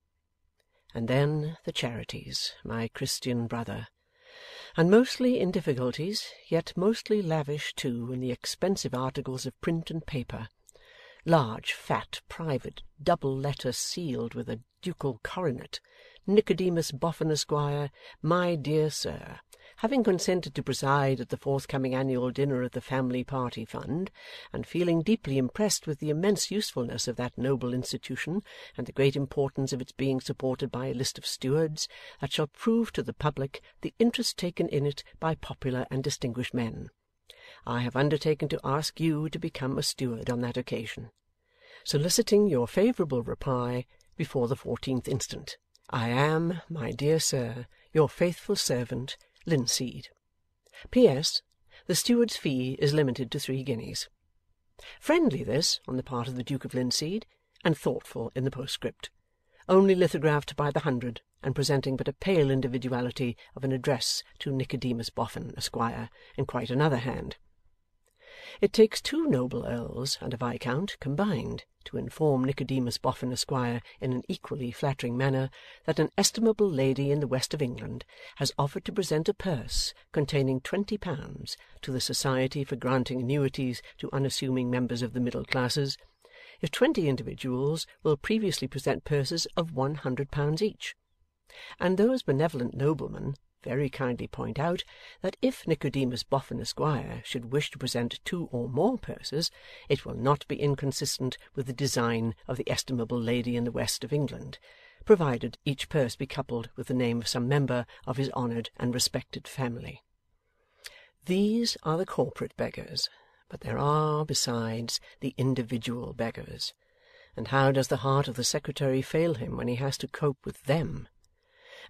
And then the charities, my Christian brother, and mostly in difficulties, yet mostly lavish too in the expensive articles of print and paper. Large, fat, private, double letter sealed with a ducal coronet, Nicodemus Boffin, Esquire, my dear sir, having consented to preside at the forthcoming annual dinner of the Family Party Fund, and feeling deeply impressed with the immense usefulness of that noble institution, and the great importance of its being supported by a list of stewards, that shall prove to the public the interest taken in it by popular and distinguished men, I have undertaken to ask you to become a steward on that occasion, soliciting your favourable reply before the 14th instant. I am, my dear sir, your faithful servant, Linseed. P.S. The steward's fee is limited to 3 guineas. Friendly this, on the part of the Duke of Linseed, and thoughtful in the postscript. Only lithographed by the 100, and presenting but a pale individuality of an address to Nicodemus Boffin, Esquire, in quite another hand. It takes 2 noble earls and a viscount combined to inform Nicodemus Boffin, Esquire, in an equally flattering manner, that an estimable lady in the west of England has offered to present a purse containing £20 to the Society for Granting Annuities to Unassuming Members of the Middle Classes, if 20 individuals will previously present purses of £100 each. And those benevolent noblemen very kindly point out that if Nicodemus Boffin, Esquire, should wish to present 2 or more purses, it will not be inconsistent with the design of the estimable lady in the west of England, provided each purse be coupled with the name of some member of his honoured and respected family. These are the corporate beggars, but there are, besides, the individual beggars. And how does the heart of the secretary fail him when he has to cope with them?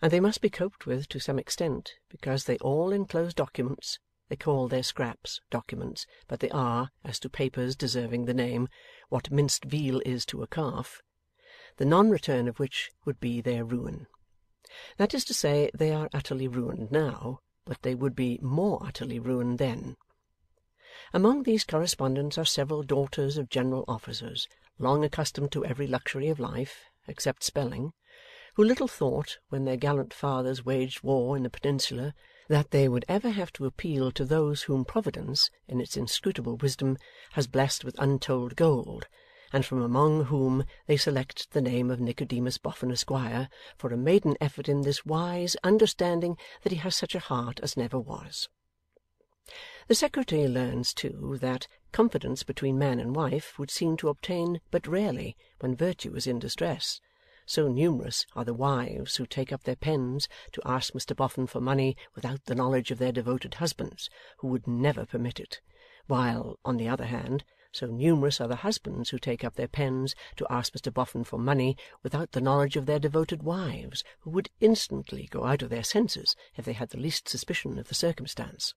And they must be coped with to some extent, because they all enclose documents. They call their scraps documents, but they are, as to papers deserving the name, what minced veal is to a calf, the non-return of which would be their ruin. That is to say, they are utterly ruined now, but they would be more utterly ruined then. Among these correspondents are several daughters of general officers, long accustomed to every luxury of life, except spelling, who little thought, when their gallant fathers waged war in the Peninsula, that they would ever have to appeal to those whom Providence, in its inscrutable wisdom, has blessed with untold gold, and from among whom they select the name of Nicodemus Boffin, Esquire, for a maiden effort in this wise, understanding that he has such a heart as never was. The secretary learns, too, that confidence between man and wife would seem to obtain but rarely when virtue is in distress. So numerous are the wives who take up their pens to ask Mr Boffin for money without the knowledge of their devoted husbands, who would never permit it, while, on the other hand, so numerous are the husbands who take up their pens to ask Mr Boffin for money without the knowledge of their devoted wives, who would instantly go out of their senses if they had the least suspicion of the circumstance.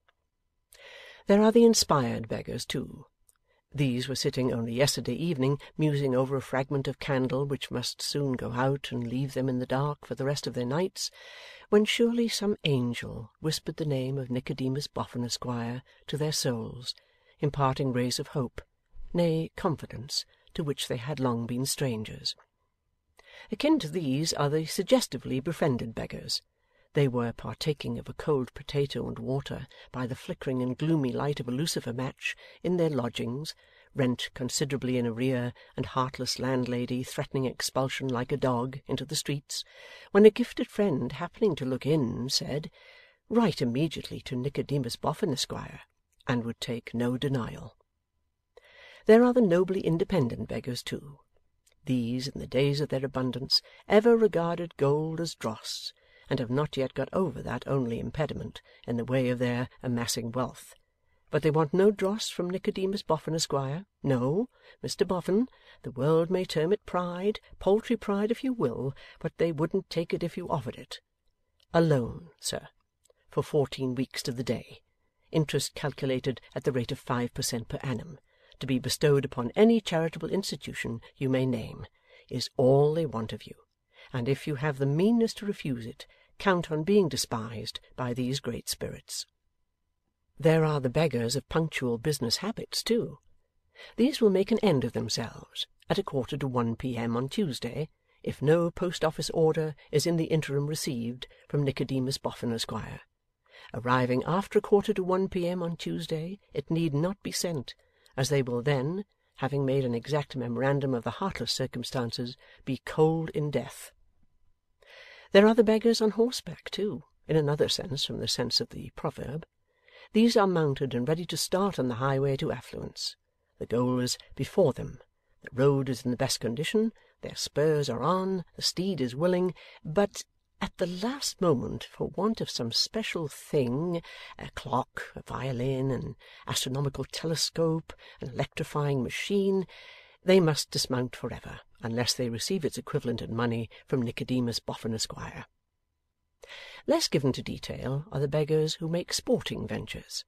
There are the inspired beggars too. These were sitting only yesterday evening musing over a fragment of candle which must soon go out and leave them in the dark for the rest of their nights, when surely some angel whispered the name of Nicodemus Boffin, Esquire, to their souls, imparting rays of hope, nay, confidence, to which they had long been strangers. Akin to these are the suggestively befriended beggars. They were partaking of a cold potato and water by the flickering and gloomy light of a lucifer match in their lodgings, rent considerably in arrear, and heartless landlady threatening expulsion like a dog into the streets, when a gifted friend happening to look in, said, "Write immediately to Nicodemus Boffin, Esquire," and would take no denial. There are the nobly independent beggars too. These, in the days of their abundance, ever regarded gold as dross, and have not yet got over that only impediment in the way of their amassing wealth. But they want no dross from Nicodemus Boffin, Esquire. No, Mr Boffin, the world may term it pride, paltry pride if you will, but they wouldn't take it if you offered it. A loan, sir, for 14 weeks to the day, interest calculated at the rate of 5% per annum, to be bestowed upon any charitable institution you may name, is all they want of you, and if you have the meanness to refuse it, count on being despised by these great spirits. There are the beggars of punctual business habits too. These will make an end of themselves at 1:45 p.m. on Tuesday, if no post-office order is in the interim received from Nicodemus Boffin, Esquire. Arriving after 1:45 p.m. on Tuesday, it need not be sent, as they will then, having made an exact memorandum of the heartless circumstances, be cold in death. There are the beggars on horseback too, in another sense from the sense of the proverb. These are mounted and ready to start on the highway to affluence. The goal is before them, the road is in the best condition, their spurs are on, the steed is willing, but at the last moment, for want of some special thing, a clock, a violin, an astronomical telescope, an electrifying machine, they must dismount for ever, unless they receive its equivalent in money from Nicodemus Boffin, Esquire. Less given to detail are the beggars who make sporting ventures.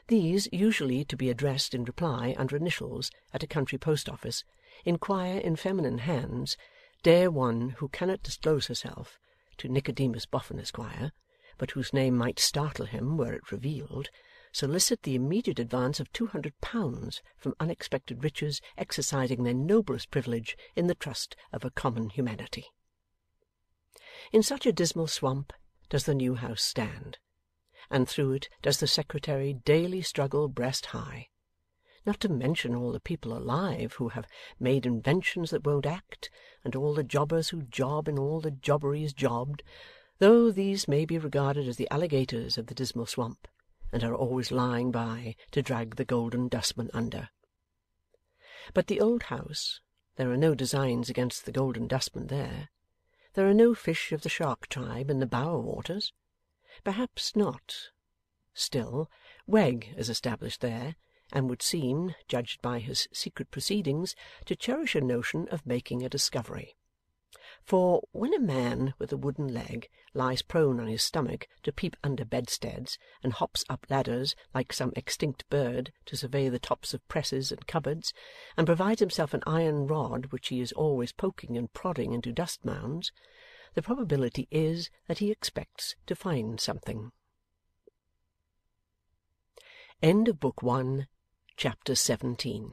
These, usually to be addressed in reply under initials at a country post-office, inquire in feminine hands, dare one who cannot disclose herself to Nicodemus Boffin, Esquire, but whose name might startle him were it revealed, solicit the immediate advance of £200 from unexpected riches exercising their noblest privilege in the trust of a common humanity. In such a dismal swamp does the new house stand, and through it does the secretary daily struggle breast high, not to mention all the people alive who have made inventions that won't act, and all the jobbers who job in all the jobberies jobbed, though these may be regarded as the alligators of the dismal swamp, and are always lying by to drag the Golden Dustman under. But the old house, there are no designs against the Golden Dustman there. There are no fish of the shark tribe in the Bower waters. Perhaps not. Still, Wegg is established there, and would seem, judged by his secret proceedings, to cherish a notion of making a discovery. For, when a man with a wooden leg lies prone on his stomach to peep under bedsteads, and hops up ladders like some extinct bird to survey the tops of presses and cupboards, and provides himself an iron rod which he is always poking and prodding into dust mounds, the probability is that he expects to find something. End of Book 1, Chapter 17.